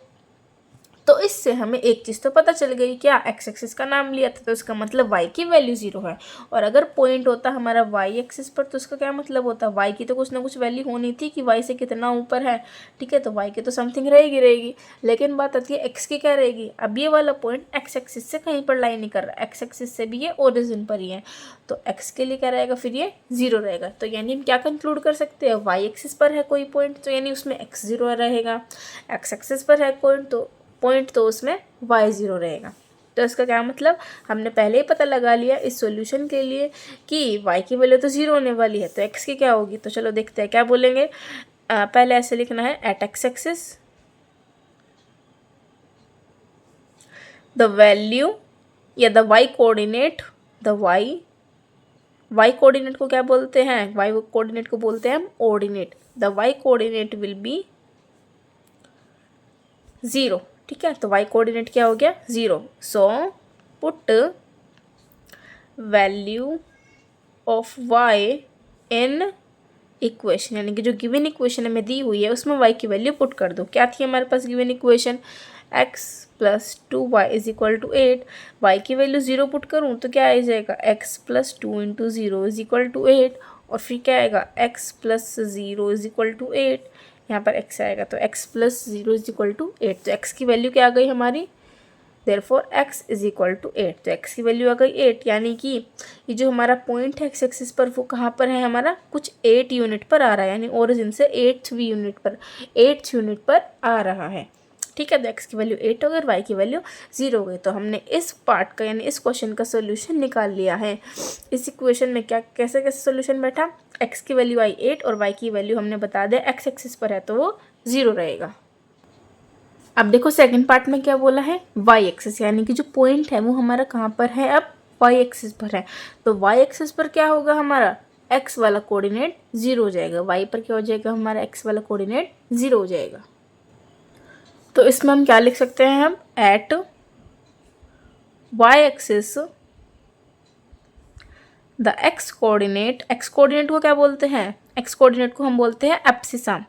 तो इससे हमें एक चीज़ तो पता चल गई, क्या एक्स एक्सिस का नाम लिया था तो इसका मतलब y की वैल्यू 0 है, और अगर पॉइंट होता हमारा y एक्सिस पर तो इसका क्या मतलब होता, y की तो कुछ ना कुछ वैल्यू होनी थी कि y से कितना ऊपर है, ठीक है, तो y की तो समथिंग रहेगी। लेकिन बात आती है x की क्या रहेगी, अब ये वाला पॉइंट एक्स एक्सिस से कहीं पर लाई नहीं कर रहा, एक्स एक्सिस से भी ये ओरिजिन पर ही है, तो x के लिए क्या रहेगा, फिर ये 0 रहेगा। तो यानी हम क्या कंक्लूड कर सकते हैं, y एक्सिस पर है कोई पॉइंट तो यानी उसमें x 0 रहेगा, एक्स एक्सिस पर है पॉइंट तो उसमें y 0 रहेगा। तो इसका क्या मतलब, हमने पहले ही पता लगा लिया इस सॉल्यूशन के लिए कि y की वैल्यू तो 0 होने वाली है, तो x की क्या होगी। तो चलो देखते हैं क्या बोलेंगे। पहले ऐसे लिखना है, at X axis the value या the y coordinate, the y coordinate को क्या बोलते हैं, y कोऑर्डिनेट को बोलते हैं हम ordinate, the y coordinate will be 0, ठीक है, तो y कोऑर्डिनेट क्या हो गया, 0। सो put value of y in equation, यानी कि जो गिवन इक्वेशन हमें दी हुई है उसमें y की वैल्यू पुट कर दो। क्या थी हमारे पास given equation, x + 2y = 8, y की वैल्यू 0 पुट करूँ तो क्या आ जाएगा, x + 2 × 0 = 8, और फिर क्या आएगा, x + 0 = 8, यहाँ पर x आएगा तो x + 0 = 8, तो x की वैल्यू क्या आ गई हमारी, देयरफॉर x = 8, तो x की वैल्यू आ गई 8, यानी कि ये जो हमारा पॉइंट है एक्स एक्सिस पर वो कहाँ पर है हमारा, कुछ 8 यूनिट पर आ रहा है, यानी ओरिजिन से 8th यूनिट पर आ रहा है। ठीक है, तो x की वैल्यू 8 हो गई और y की वैल्यू 0 हो गई। तो हमने इस पार्ट का यानी इस क्वेश्चन का सोल्यूशन निकाल लिया है। इस इक्वेशन में क्या कैसे कैसे सोल्यूशन बैठा, x की वैल्यू आई 8 और y की वैल्यू हमने बता दिया x एक्सिस पर है तो वो 0 रहेगा। अब देखो सेकंड पार्ट में क्या बोला है, y एक्सिस यानी कि जो पॉइंट है वो हमारा कहाँ पर है, अब y एक्सिस पर है। तो y एक्सिस पर क्या होगा हमारा, x वाला कोऑर्डिनेट 0 हो जाएगा, y पर क्या हो जाएगा हमारा x वाला कोऑर्डिनेट 0 हो जाएगा। तो इसमें हम क्या लिख सकते हैं, हम at y axis the x coordinate को क्या बोलते हैं, x कोऑर्डिनेट को हम बोलते हैं abscissa.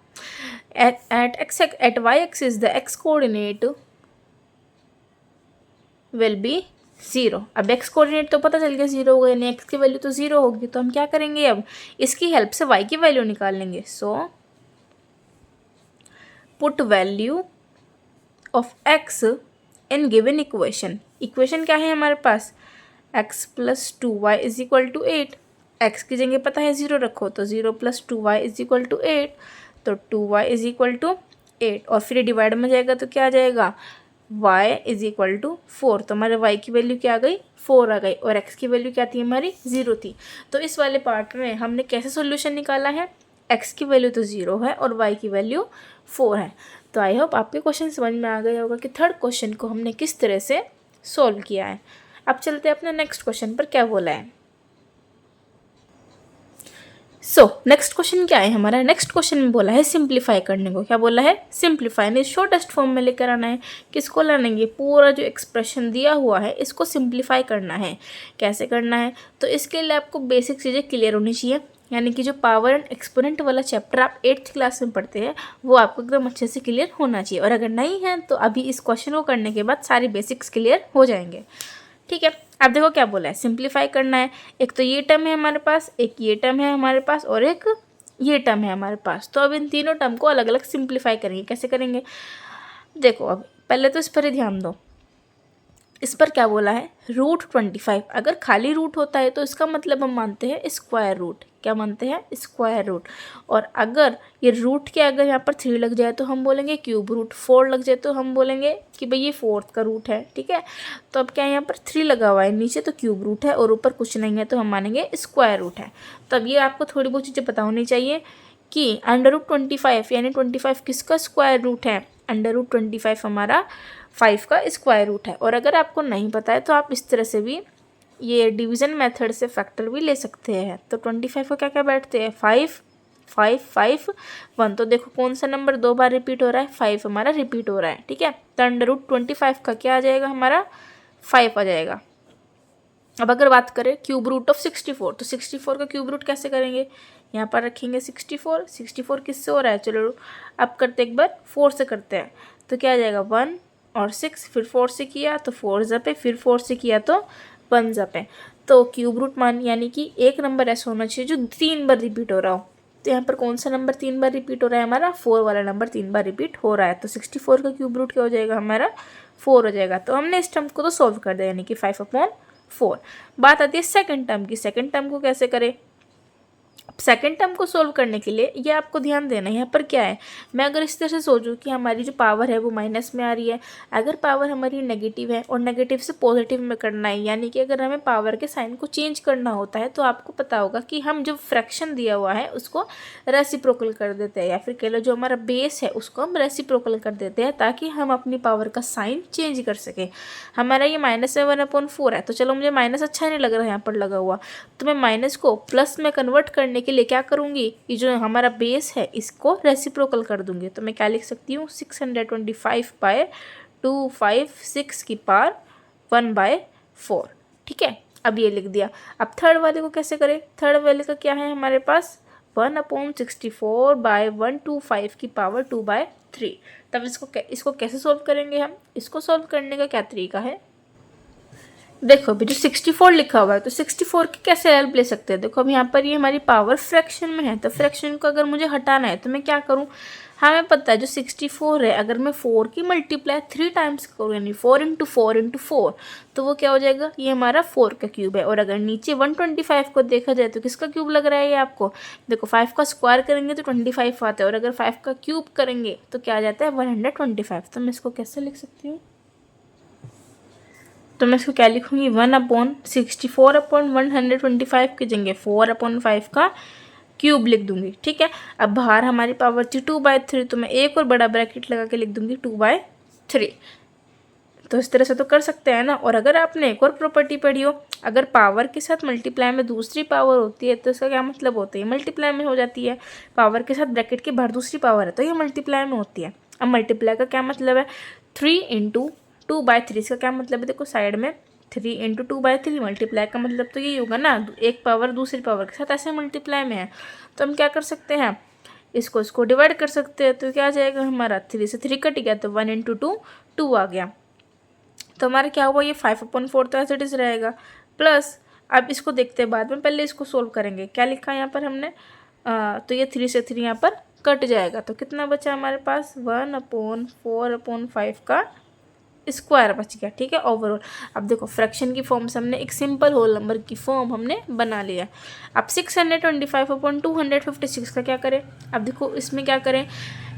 At y axis the x coordinate will be 0। अब x कोऑर्डिनेट तो पता चल गया 0 हो गया, यानी x की वैल्यू तो 0 होगी। तो हम क्या करेंगे, अब इसकी हेल्प से y की वैल्यू निकाल लेंगे। So put value of x in given equation क्या है हमारे पास, x plus 2y is equal to 8। x की जगह पता है 0 रखो, तो 0 plus 2y is equal to 8, तो 2y इज इक्वल टू 8 और फिर डिवाइड में जाएगा तो क्या आ जाएगा, y इज इक्वल टू 4। तो हमारे y की वैल्यू क्या आ गई, 4 आ गई और x की वैल्यू क्या थी हमारी, 0 थी। तो इस वाले पार्ट में हमने कैसे सोल्यूशन निकाला है, x की वैल्यू तो 0 है और y की वैल्यू 4 है। तो आई होप आपके क्वेश्चन समझ में आ गया होगा कि थर्ड क्वेश्चन को हमने किस तरह से सॉल्व किया है। अब चलते हैं अपने नेक्स्ट क्वेश्चन पर, क्या बोला है। नेक्स्ट क्वेश्चन क्या है हमारा, नेक्स्ट क्वेश्चन में बोला है सिंप्लीफाई करने को। क्या बोला है, सिंप्लीफाई ने शॉर्टेस्ट फॉर्म में लेकर आना है। किसको लाना है, पूरा जो एक्सप्रेशन दिया हुआ है इसको सिंप्लीफाई करना है। कैसे करना है, तो इसके लिए आपको बेसिक चीज़ें क्लियर होनी चाहिए, यानी कि जो पावर एंड एक्सपोनेंट वाला चैप्टर आप 8th क्लास में पढ़ते हैं वो आपको एकदम अच्छे से क्लियर होना चाहिए। और अगर नहीं है तो अभी इस क्वेश्चन को करने के बाद सारी बेसिक्स क्लियर हो जाएंगे। ठीक है, अब देखो क्या बोला है, सिंप्लीफाई करना है। एक तो ये टर्म है हमारे पास, एक ये टर्म है हमारे पास और एक ये टर्म है हमारे पास। तो अब इन तीनों टर्म को अलग अलग सिंप्लीफाई करेंगे। कैसे करेंगे, देखो अब पहले तो इस पर ही ध्यान दो। इस पर क्या बोला है, √25। अगर खाली रूट होता है तो इसका मतलब हम मानते हैं स्क्वायर रूट। क्या मानते हैं, स्क्वायर रूट। और अगर ये रूट के अगर यहाँ पर 3 लग जाए तो हम बोलेंगे क्यूब रूट, 4 लग जाए तो हम बोलेंगे कि भाई ये 4th का रूट है। ठीक है, तो अब क्या यहाँ पर 3 लगा हुआ है, नीचे तो क्यूब रूट है और ऊपर कुछ नहीं है तो हम मानेंगे स्क्वायर रूट है। तो अब ये आपको थोड़ी बहुत चीज़ें पता होनी चाहिए कि √25 यानी 25 किसका स्क्वायर रूट है, √25 हमारा 5 का स्क्वायर रूट है। और अगर आपको नहीं पता है तो आप इस तरह से भी ये डिवीज़न मेथड से फैक्टर भी ले सकते हैं। तो 25 को क्या क्या बैठते हैं, 5 5 5 1। तो देखो कौन सा नंबर 2 बार रिपीट हो रहा है, 5 हमारा रिपीट हो रहा है। ठीक है, तो √25 का क्या आ जाएगा हमारा, 5 आ जाएगा। अब अगर बात करें क्यूब रूट ऑफ 64, तो 64 का क्यूब रूट कैसे करेंगे, यहाँ पर रखेंगे 64 किससे हो रहा है, चलो अब करते एक बार 4 से करते हैं। तो क्या आ जाएगा 1 और 6, फिर 4 से किया तो 4 ज़पे, फिर 4 से किया तो 1 ज़पे। तो क्यूब रूट मान यानी कि एक नंबर ऐसा होना चाहिए जो 3 बार रिपीट हो रहा हो। तो यहाँ पर कौन सा नंबर 3 बार रिपीट हो रहा है, हमारा 4 वाला नंबर 3 बार रिपीट हो रहा है। तो 64 का क्यूब रूट क्या हो जाएगा हमारा, 4 हो जाएगा। तो हमने इस टर्म को तो सॉल्व कर दिया, यानी कि 5/4। बात आती है सेकंड टर्म की। सेकंड टर्म को कैसे करें, सेकंड टर्म को सोल्व करने के लिए ये आपको ध्यान देना है, यहाँ पर क्या है, मैं अगर इस तरह से सोचूं कि हमारी जो पावर है वो माइनस में आ रही है, अगर पावर हमारी नेगेटिव है और नेगेटिव से पॉजिटिव में करना है, यानी कि अगर हमें पावर के साइन को चेंज करना होता है तो आपको पता होगा कि हम जो फ्रैक्शन दिया हुआ है उसको रेसिप्रोकल कर देते हैं, या फिर कह लो जो हमारा बेस है उसको हम रेसिप्रोकल कर देते हैं ताकि हम अपनी पावर का साइन चेंज कर सकें। हमारा ये -1/4 है, तो चलो मुझे माइनस अच्छा नहीं लग रहा है यहाँ पर लगा हुआ, तो मैं माइनस को प्लस में कन्वर्ट करने के लिए क्या करूँगी, ये जो हमारा बेस है इसको रेसिप्रोकल कर दूंगी। तो मैं क्या लिख सकती हूँ, 625/256 की पावर 1/4। ठीक है, अब ये लिख दिया। अब थर्ड वाले को कैसे करें, थर्ड वाले का क्या है हमारे पास, 1/64/125 की पावर 2/3। तब इसको कैसे सोल्व करेंगे हम, इसको सोल्व करने का क्या तरीका है, देखो अभी जो 64 लिखा हुआ है तो 64 की कैसे हेल्प ले सकते हैं। देखो अब यहाँ पर ये हमारी पावर फ्रैक्शन में है, तो फ्रैक्शन को अगर मुझे हटाना है तो मैं क्या करूँ, हमें पता है जो 64 है, अगर मैं 4 की मल्टीप्लाई 3 टाइम्स करूँ यानी 4 इंटू 4 इंटू 4, तो वो क्या हो जाएगा, ये हमारा 4 का क्यूब है। और अगर नीचे 125 को देखा जाए तो किसका क्यूब लग रहा है ये आपको, देखो 5 का स्क्वायर करेंगे तो 25 आता है, और अगर 5 का क्यूब करेंगे तो क्या आ जाता है 125। तो मैं इसको कैसे लिख सकती हूँ, तो मैं इसको क्या लिखूँगी, 1/64/125 की जगह 4/5 का क्यूब लिख दूंगी। ठीक है, अब बाहर हमारी पावर थी 2/3, तो मैं एक और बड़ा ब्रैकेट लगा के लिख दूंगी 2/3। तो इस तरह से तो कर सकते हैं ना। और अगर आपने एक और प्रॉपर्टी पढ़ी हो, अगर पावर के साथ मल्टीप्लाई में दूसरी पावर होती है तो इसका क्या मतलब होता है, मल्टीप्लाई में हो जाती है। पावर के साथ ब्रैकेट के बाहर दूसरी पावर है तो ये मल्टीप्लाई में होती है। अब मल्टीप्लाई का क्या मतलब है, 3 इंटू 2/3, इसका क्या मतलब है, देखो साइड में 3 इंटू 2/3, मल्टीप्लाई का मतलब तो यही होगा ना, एक पावर दूसरी पावर के साथ ऐसे मल्टीप्लाई में है। तो हम क्या कर सकते हैं, इसको डिवाइड कर सकते हैं। तो क्या आ जाएगा हमारा, 3 से 3 कट गया तो 1 इंटू 2 2 आ गया। तो हमारा क्या हुआ, ये 5/4 तो एज इट इज़ रहेगा। प्लस अब इसको देखते हैं बाद में, पहले इसको सोल्व करेंगे। क्या लिखा है यहाँ पर हमने, तो ये 3 से 3 यहाँ पर कट जाएगा, तो कितना बचा हमारे पास, 1/4/5 का स्क्वायर बच गया। ठीक है, ओवरऑल अब देखो फ्रैक्शन की फॉर्म से हमने एक सिंपल होल नंबर की फॉर्म हमने बना लिया। अब 625/256 का क्या करें, अब देखो इसमें क्या करें,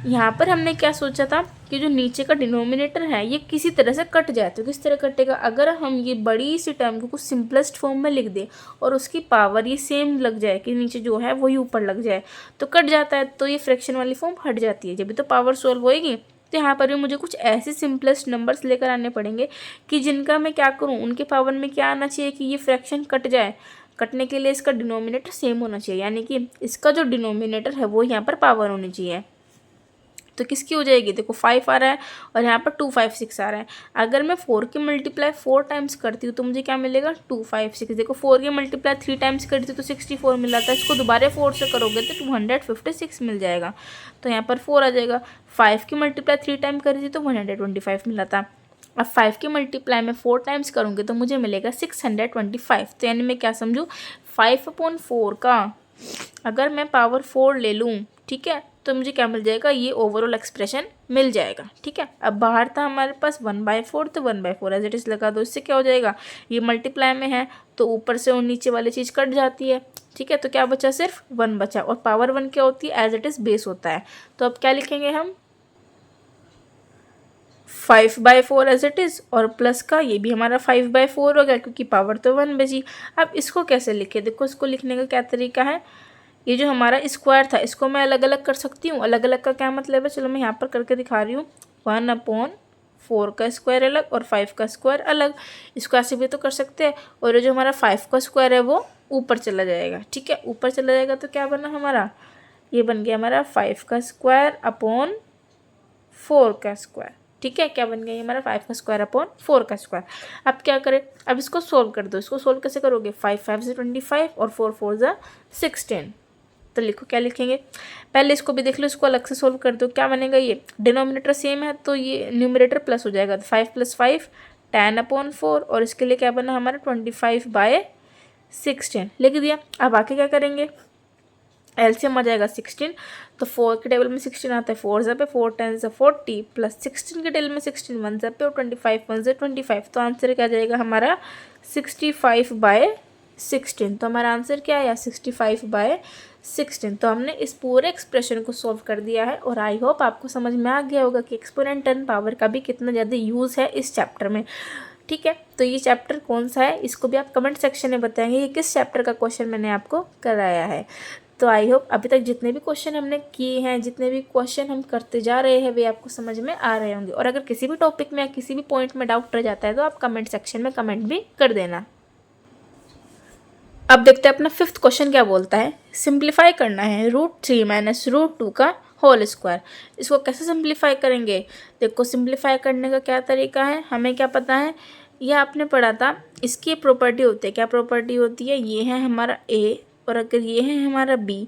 यहाँ पर हमने क्या सोचा था कि जो नीचे का डिनोमिनेटर है ये किसी तरह से कट जाए। तो किस तरह कटेगा, अगर हम ये बड़ी सी टर्म को कुछ सिंपलेस्ट फॉर्म में लिख दें और उसकी पावर ये सेम लग जाए कि नीचे जो है वही ऊपर लग जाए तो कट जाता है, तो ये फ्रैक्शन वाली फॉर्म हट जाती है। जब भी तो पावर सॉल्व होएगी तो यहाँ पर भी मुझे कुछ ऐसे सिंपलेस्ट नंबर्स लेकर आने पड़ेंगे कि जिनका मैं क्या करूँ, उनके पावर में क्या आना चाहिए कि ये फ्रैक्शन कट जाए। कटने के लिए इसका डिनोमिनेटर सेम होना चाहिए, यानी कि इसका जो डिनोमिनेटर है वो यहाँ पर पावर होनी चाहिए। तो किसकी हो जाएगी, देखो 5 आ रहा है और यहाँ पर 256 आ रहा है। अगर मैं 4 की मल्टीप्लाई 4 टाइम्स करती हूँ तो मुझे क्या मिलेगा, 256। देखो 4 की मल्टीप्लाई 3 टाइम्स करती हूँ तो 64 मिला था, इसको दोबारा 4 से करोगे तो 256 मिल जाएगा। तो यहाँ पर 4 आ जाएगा। 5 की मल्टीप्लाई 3 टाइम करी थी तो 125 मिला था। अब 5 की मल्टीप्लाई में 4 टाइम्स करूँगी तो मुझे मिलेगा 625। तो यानी मैं क्या समझूँ, 5/4 का अगर मैं पावर 4 ले लूँ, ठीक है, तो मुझे क्या मिल जाएगा, ये ओवरऑल एक्सप्रेशन मिल जाएगा। ठीक है, अब बाहर था हमारे पास 1/4, तो 1/4 एज इट इज़ लगा दो। इससे क्या हो जाएगा, ये मल्टीप्लाई में है तो ऊपर से और नीचे वाली चीज़ कट जाती है। ठीक है, तो क्या बचा, सिर्फ 1 बचा। और पावर 1 क्या होती है, एज इट इज़ बेस होता है। तो अब क्या लिखेंगे हम, 5/4 एज इट इज़, और प्लस का ये भी हमारा 5/4 हो गया क्योंकि पावर तो 1 बची। अब इसको कैसे लिखे, देखो इसको लिखने का क्या तरीका है, ये जो हमारा स्क्वायर था इसको मैं अलग अलग कर सकती हूँ। अलग अलग का क्या मतलब है, चलो मैं यहाँ पर करके दिखा रही हूँ। 1/4 का स्क्वायर अलग और 5 का स्क्वायर अलग, इसको ऐसे भी तो कर सकते हैं। और जो हमारा 5 का स्क्वायर है वो ऊपर चला जाएगा। ठीक है, ऊपर चला जाएगा तो क्या बना हमारा, ये बन गया हमारा 5 का स्क्वायर अपॉन 4 का स्क्वायर। ठीक है, क्या बन गया ये हमारा 5 का स्क्वायर अपॉन 4 का स्क्वायर। अब क्या करें, अब इसको सोल्व कर दो। इसको सोल्व कैसे करोगे, 5 5 से 25 और 4 4 जा 16। तो लिखो क्या लिखेंगे, पहले इसको भी देख लो, इसको अलग से सोल्व कर दो। क्या बनेगा, ये डिनोमिनेटर सेम है तो ये न्यूमरेटर प्लस हो जाएगा। तो 5 + 5 10/4, और इसके लिए क्या बना हमारा 25/16 लिख दिया। अब आके क्या करेंगे, एलसीएम आ जाएगा 16, तो 4 के टेबल में 16 आता है, 4 ज़ा पे 4 10 ज़ा 40 प्लस 16 के टेबल में 16 1 ज़ा पे और 25 1 ज़ा 25। तो आंसर क्या जाएगा हमारा 65/16। तो हमारा आंसर क्या आया 65/16। तो हमने इस पूरे एक्सप्रेशन को सॉल्व कर दिया है और आई होप आपको समझ में आ गया होगा कि एक्सपोनेंट टर्म पावर का भी कितना ज़्यादा यूज़ है इस चैप्टर में। ठीक है, तो ये चैप्टर कौन सा है इसको भी आप कमेंट सेक्शन में बताएंगे कि किस चैप्टर का क्वेश्चन मैंने आपको कराया है। तो आई होप अभी तक जितने भी क्वेश्चन हमने किए हैं, जितने भी क्वेश्चन हम करते जा रहे हैं वे आपको समझ में आ रहे होंगे। और अगर किसी भी टॉपिक में या किसी भी पॉइंट में डाउट रह जाता है तो आप कमेंट सेक्शन में कमेंट भी कर देना। अब देखते हैं अपना 5th क्वेश्चन क्या बोलता है। सिंप्लीफाई करना है √3 - √2 का होल स्क्वायर। इसको कैसे सिंप्लीफाई करेंगे, देखो सिंप्लीफाई करने का क्या तरीका है, हमें क्या पता है, यह आपने पढ़ा था। इसकी प्रॉपर्टी होती है, क्या प्रॉपर्टी होती है, ये है हमारा a और अगर ये है हमारा b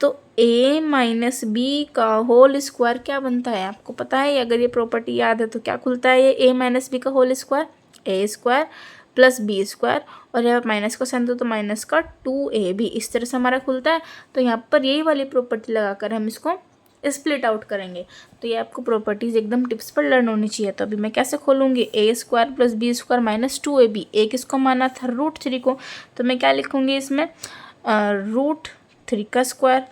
तो a - b का होल स्क्वायर क्या बनता है आपको पता है। अगर ये प्रॉपर्टी याद है तो क्या खुलता है, ये a - b का होल स्क्वायर a² + b² और यहाँ माइनस का साइन दो तो माइनस का 2ab, इस तरह से हमारा खुलता है। तो यहाँ पर यही वाली प्रॉपर्टी लगाकर हम इसको स्प्लिट आउट करेंगे। तो ये आपको प्रॉपर्टीज़ एकदम टिप्स पर लर्न होनी चाहिए। तो अभी मैं कैसे खोलूँगी, a² + b² - 2ab। a किसको माना था, √3 को, तो मैं क्या लिखूँगी इसमें, √3 का स्क्वायर,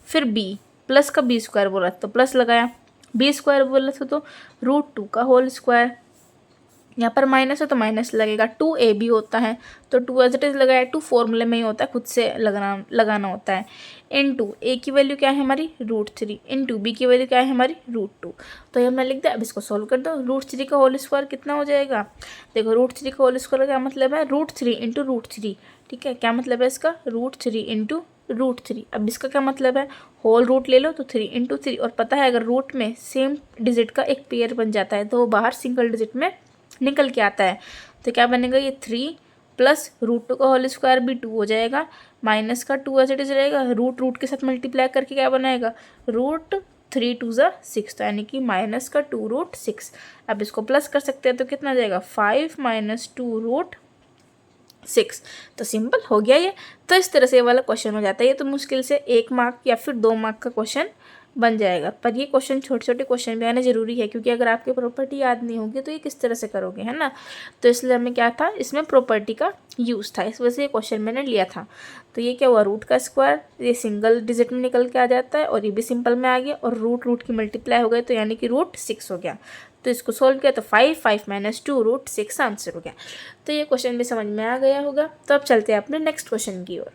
फिर b प्लस का b² बोला तो प्लस लगाया, b² बोला था तो √2 का होल स्क्वायर, यहाँ पर माइनस है तो माइनस लगेगा, 2ab होता है तो 2 एज इट इज लगाया, 2 फॉर्मूले में ही होता है, खुद से लगाना होता है, इनटू a की वैल्यू क्या है हमारी, √3, इनटू b की वैल्यू क्या है हमारी, √2। तो ये हमने लिख दिया। अब इसको सॉल्व कर दो, √3 का होल स्क्वायर कितना हो जाएगा, देखो √3 का होल स्क्वायर का क्या मतलब है, √3 × √3, ठीक है, क्या मतलब है इसका, √3 × √3। अब इसका क्या मतलब है, होल रूट ले लो तो 3 × 3, और पता है अगर रूट में सेम डिजिट का एक पेयर बन जाता है तो वो बाहर सिंगल डिजिट में निकल के आता है। तो क्या बनेगा, ये 3 प्लस √2 का होल स्क्वायर भी 2 हो जाएगा, माइनस का 2 एज इट इज रहेगा, रूट के साथ मल्टीप्लाई करके क्या बनाएगा, √3 × 2 = 6, तो यानी कि माइनस का 2√6। अब इसको प्लस कर सकते हैं तो कितना आ जाएगा, 5 - 2√6। तो सिंपल हो गया ये। तो इस तरह से ये वाला क्वेश्चन हो जाता है। ये तो मुश्किल से 1 मार्क या फिर 2 मार्क का क्वेश्चन बन जाएगा, पर ये क्वेश्चन छोटे छोटे क्वेश्चन भी आना जरूरी है, क्योंकि अगर आपकी प्रॉपर्टी याद नहीं होगी तो ये किस तरह से करोगे, है ना। तो इसलिए हमें क्या था, इसमें प्रॉपर्टी का यूज़ था, इस वजह से ये क्वेश्चन मैंने लिया था। तो ये क्या हुआ, रूट का स्क्वायर, ये सिंगल डिजिट में निकल के आ जाता है, और ये भी सिंपल में आ गया, और रूट की मल्टीप्लाई हो गए तो यानी कि √6 हो गया। तो इसको सोल्व किया तो 5 - 2 √6 आंसर हो गया। तो ये क्वेश्चन भी समझ में आ गया होगा। तो अब चलते हैं अपने नेक्स्ट क्वेश्चन की ओर।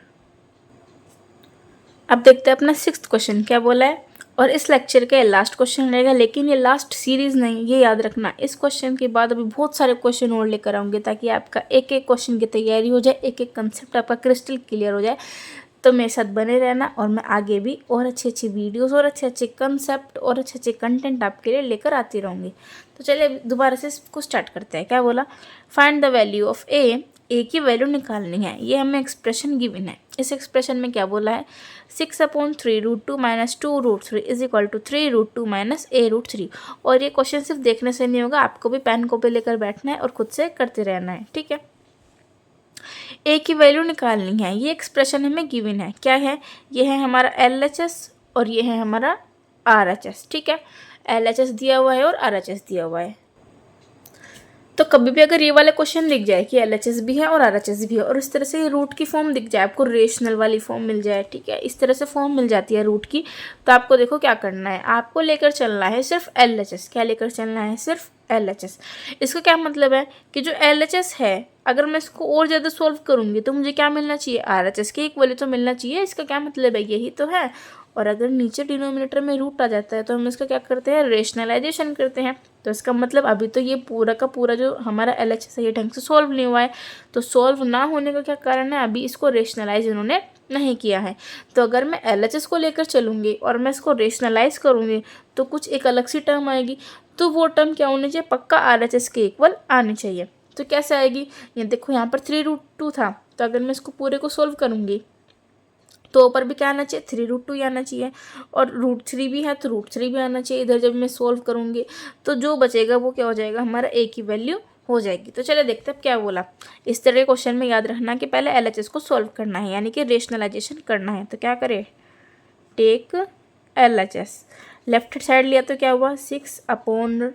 अब देखते हैं अपना 6th क्वेश्चन क्या बोला है, और इस लेक्चर का लास्ट क्वेश्चन रहेगा, लेकिन ये लास्ट सीरीज़ नहीं, ये याद रखना। इस क्वेश्चन के बाद अभी बहुत सारे क्वेश्चन और लेकर आऊँगी, ताकि आपका एक एक क्वेश्चन की तैयारी हो जाए, एक एक कंसेप्ट आपका क्रिस्टल क्लियर हो जाए। तो मेरे साथ बने रहना, और मैं आगे भी और अच्छी अच्छी वीडियोस और अच्छे अच्छे कंसेप्ट और अच्छे अच्छे कंटेंट आपके लिए लेकर आती रहूँगी। तो चलिए दोबारा से इसको स्टार्ट करते हैं। क्या बोला, फाइंड द वैल्यू ऑफ ए की वैल्यू निकालनी है। ये हमें एक्सप्रेशन गिवन है। इस एक्सप्रेशन में क्या बोला है, 6/3 √2 - 2 √3 = 3 √2 - a √3। और ये क्वेश्चन सिर्फ देखने से नहीं होगा, आपको भी पेन कॉपी लेकर बैठना है और खुद से करते रहना है, ठीक है। ए की वैल्यू निकालनी है। ये एक्सप्रेशन हमें गिवन है, क्या है, ये है हमारा LHS और ये है हमारा RHS, ठीक है। LHS दिया हुआ है और RHS दिया हुआ है। तो कभी भी अगर ये वाले क्वेश्चन दिख जाए कि LHS भी है और RHS भी है, और इस तरह से ये रूट की फॉर्म दिख जाए, आपको रेशनल वाली फॉर्म मिल जाए, ठीक है, इस तरह से फॉर्म मिल जाती है रूट की, तो आपको देखो क्या करना है, आपको लेकर चलना है सिर्फ LHS। क्या लेकर चलना है, सिर्फ LHS। इसका क्या मतलब है कि जो LHS है, अगर मैं इसको और ज़्यादा सॉल्व करूँगी तो मुझे क्या मिलना चाहिए, RHS के इक्वल तो मिलना चाहिए। इसका क्या मतलब है, यही तो है। और अगर नीचे डिनोमिनेटर में रूट आ जाता है तो हम इसका क्या करते हैं, रेशनलाइजेशन करते हैं। तो इसका मतलब अभी तो ये पूरा का पूरा जो हमारा LHS है ये ढंग से सॉल्व नहीं हुआ है। तो सॉल्व ना होने का क्या कारण है, अभी इसको रेशनलाइज इन्होंने नहीं किया है। तो अगर मैं LHS को लेकर चलूँगी और मैं इसको रेशनलाइज करूँगी तो कुछ एक अलग सी टर्म आएगी, तो वो टर्म क्या होनी चाहिए, पक्का RHS के इक्वल आनी चाहिए। तो कैसे आएगी, ये देखो यहाँ पर 3 √2 था, तो अगर मैं इसको पूरे को सॉल्व करूँगी तो ऊपर भी क्या आना चाहिए, 3 √2 ही आना चाहिए, और √3 भी है तो √3 भी आना चाहिए। इधर जब मैं सोल्व करूँगी तो जो बचेगा वो क्या हो जाएगा, हमारा ए की वैल्यू हो जाएगी। तो चलिए देखते हैं क्या बोला। इस तरह के क्वेश्चन में याद रखना कि पहले LHS को सॉल्व करना है, यानी कि रेशनलाइजेशन करना है। तो क्या करें, टेक LHS, लेफ्ट साइड लिया तो क्या हुआ, 6/3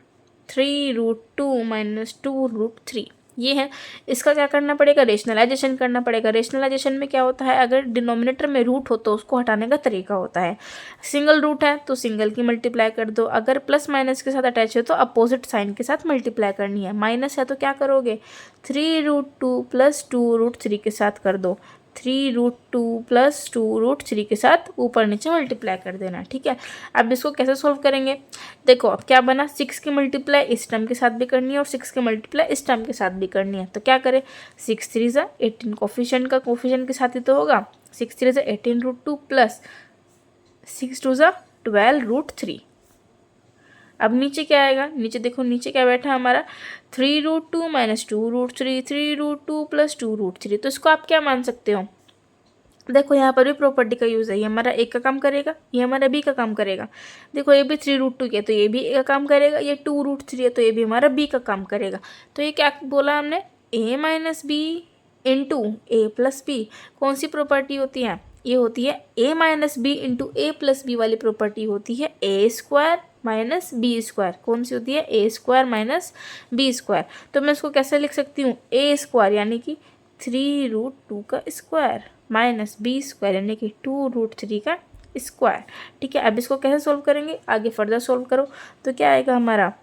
√2 - 2 √3, ये है। इसका क्या करना पड़ेगा, रेशनलाइजेशन करना पड़ेगा। रेशनलाइजेशन में क्या होता है, अगर डिनोमिनेटर में रूट हो तो उसको हटाने का तरीका होता है। सिंगल रूट है तो सिंगल की मल्टीप्लाई कर दो, अगर प्लस माइनस के साथ अटैच है तो अपोजिट साइन के साथ मल्टीप्लाई करनी है। माइनस है तो क्या करोगे, 3 √2 + 2 √3 के साथ कर दो, 3 √2 + 2 √3 के साथ ऊपर नीचे मल्टीप्लाई कर देना, ठीक है। अब इसको कैसे सॉल्व करेंगे, देखो अब क्या बना, 6 की मल्टीप्लाई इस टर्म के साथ भी करनी है और 6 की मल्टीप्लाई इस टर्म के साथ भी करनी है। तो क्या करें, 6 3 = 18, कोफिशिएंट का कोफिशिएंट के साथ ही तो होगा, 6 3 = 18 √2 + 6 2 = 12 √3। अब नीचे क्या आएगा, नीचे देखो नीचे क्या बैठा है हमारा, 3 √2 - 2 √3, 3 √2 + 2 √3। तो इसको आप क्या मान सकते हो, देखो यहाँ पर भी प्रॉपर्टी का यूज़ है, ये हमारा ए का काम करेगा, ये हमारा बी का काम करेगा। देखो ये भी 3 √2 के, तो ये भी ए का काम करेगा, ये 2 √3 है तो ये भी हमारा बी का काम करेगा। तो ये क्या बोला हमने, a - b × a + b। कौन सी प्रॉपर्टी होती है, ये होती है a minus B into A plus B वाली प्रॉपर्टी होती है A square minus B square. कौन सी होती है? A square minus B square. तो मैं इसको कैसे लिख सकती हूँ? ए स्क्वायर यानी कि 3√2 का स्क्वायर माइनस बी स्क्वायर यानी कि 2√3 का स्क्वायर। ठीक है, अब इसको कैसे सोल्व करेंगे? आगे फर्दर सोल्व करो तो क्या आएगा हमारा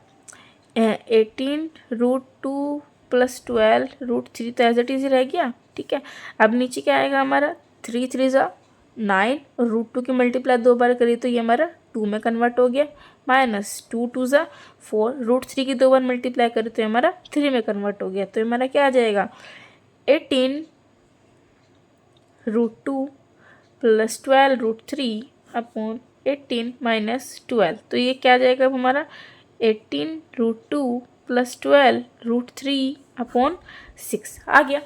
18√2 प्लस 12√3 तो एज इट इज रह गया। ठीक है, अब नीचे क्या आएगा हमारा 3 3 ज़ा 9 और √2 की मल्टीप्लाई 2 बार करी तो ये हमारा 2 में कन्वर्ट हो गया माइनस 2 2 ज़ा 4 √3 की 2 बार मल्टीप्लाई करी तो हमारा 3 में कन्वर्ट हो गया। तो हमारा क्या आ जाएगा 18√2 प्लस 12√3 अपॉन 18 माइनस 12। तो ये क्या आ जाएगा अब हमारा 18√2 प्लस 12√3 अपॉन 6 आ गया।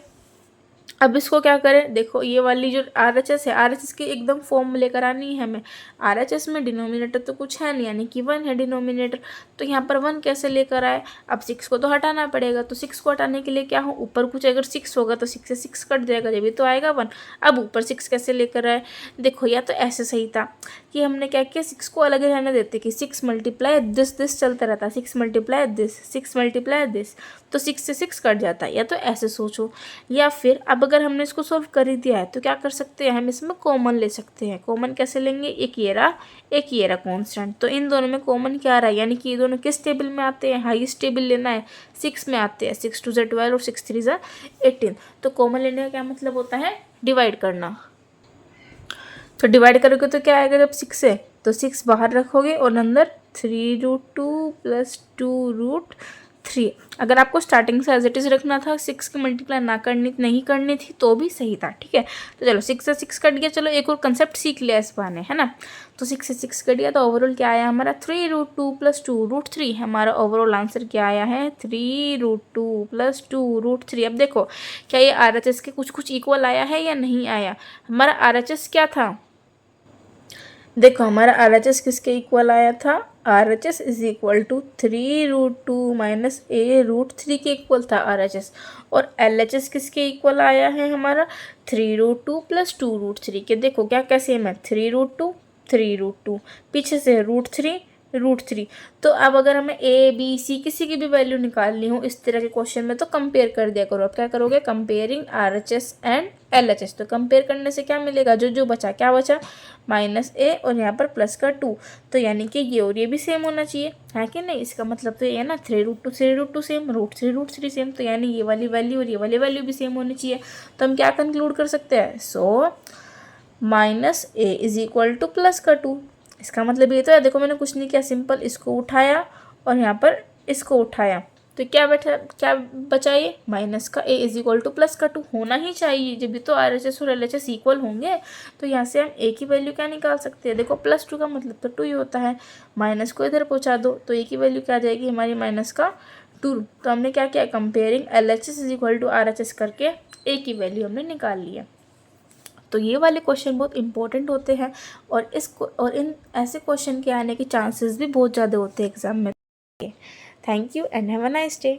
अब इसको क्या करें? देखो ये वाली जो RHS है, RHS की एकदम फॉर्म में लेकर आनी है हमें। RHS में डिनोमिनेटर तो कुछ है नहीं यानी कि 1 है डिनोमिनेटर, तो यहाँ पर 1 कैसे लेकर आए? अब 6 को तो हटाना पड़ेगा, तो 6 को हटाने के लिए क्या हो, ऊपर कुछ अगर 6 होगा तो 6 से 6 कट जाएगा, जब भी तो आएगा 1। अब ऊपर 6 कैसे लेकर आए? देखो या तो ऐसे सही था कि हमने क्या किया 6 को अलग रहने देते कि 6 मल्टीप्लाई दिस चलता रहता, 6 मल्टीप्लाई दिस, 6 मल्टीप्लाई दिस, तो 6 से 6 कट जाता है। या तो ऐसे सोचो, या फिर अब अगर हमने इसको सॉल्व कर ही दिया है तो क्या कर सकते हैं, हम इसमें कॉमन ले सकते हैं। कॉमन कैसे लेंगे? एक ये रहा कांस्टेंट, तो इन दोनों में कॉमन क्या आ रहा है, यानी कि ये दोनों किस टेबल में आते हैं? हाईएस्ट टेबल लेना है, 6 में आते हैं। 6 2 ज़ा 12 और 6 3 ज़ा 18। तो कॉमन लेने का क्या मतलब होता है? डिवाइड करना। तो डिवाइड करोगे तो क्या आएगा? जब 6 है तो 6 बाहर रखोगे और अंदर 3√2 प्लस 2√3। अगर आपको स्टार्टिंग से एज इट इज रखना था, 6 की मल्टीप्लाई नहीं करनी थी तो भी सही था। ठीक है, तो चलो 6 से 6 कट गया। चलो एक और कंसेप्ट सीख लिया इस बहाने, है ना। तो 6 से 6 कट गया तो ओवरऑल क्या आया हमारा 3√2 प्लस 2√3। हमारा ओवरऑल आंसर क्या आया है? 3√2 प्लस 2√3। अब देखो क्या ये RHS के कुछ इक्वल आया है या नहीं आया? हमारा RHS क्या था? देखो हमारा RHS किसके इक्वल आया था? RHS is equal to 3√2 minus a√3 के इक्वल था RHS। और LHS किसके इक्वल आया है हमारा? 3√2 प्लस 2√3 के। देखो क्या कैसे है, 3√2 पीछे से √3 तो अब अगर हमें A B C किसी की भी वैल्यू निकालनी हो इस तरह के क्वेश्चन में तो कंपेयर कर दिया करो। अब क्या करोगे? Comparing RHS and LHS। तो कंपेयर करने से क्या मिलेगा? जो बचा, क्या बचा? -a और यहाँ पर प्लस का 2, तो यानी कि ये और ये भी सेम होना चाहिए, है कि नहीं? इसका मतलब तो ये है ना 3√2 सेम, √3 सेम, तो यानी ये वाली वैल्यू और ये वाली वैल्यू भी सेम होनी चाहिए। तो हम क्या कंक्लूड कर सकते हैं? सो -a is equal two plus का 2। इसका मतलब ये तो है, देखो मैंने कुछ नहीं किया, सिंपल इसको उठाया और यहाँ पर इसको उठाया, तो क्या बचा? ये माइनस का a is equal two plus का 2 होना ही चाहिए, जब भी तो RHS और LHS इक्वल होंगे। तो यहाँ से हम a की वैल्यू क्या निकाल सकते हैं? देखो +2 का मतलब तो 2 ही होता है, माइनस को इधर पहुँचा दो तो a की वैल्यू क्या आ जाएगी हमारी? -2। तो हमने क्या किया? Comparing LHS is equal to RHS करके a की वैल्यू हमने निकाल लिया। तो ये वाले क्वेश्चन बहुत इंपॉर्टेंट होते हैं और इन ऐसे क्वेश्चन के आने के चांसेस भी बहुत ज़्यादा होते हैं एग्जाम में। Thank you and have a nice day.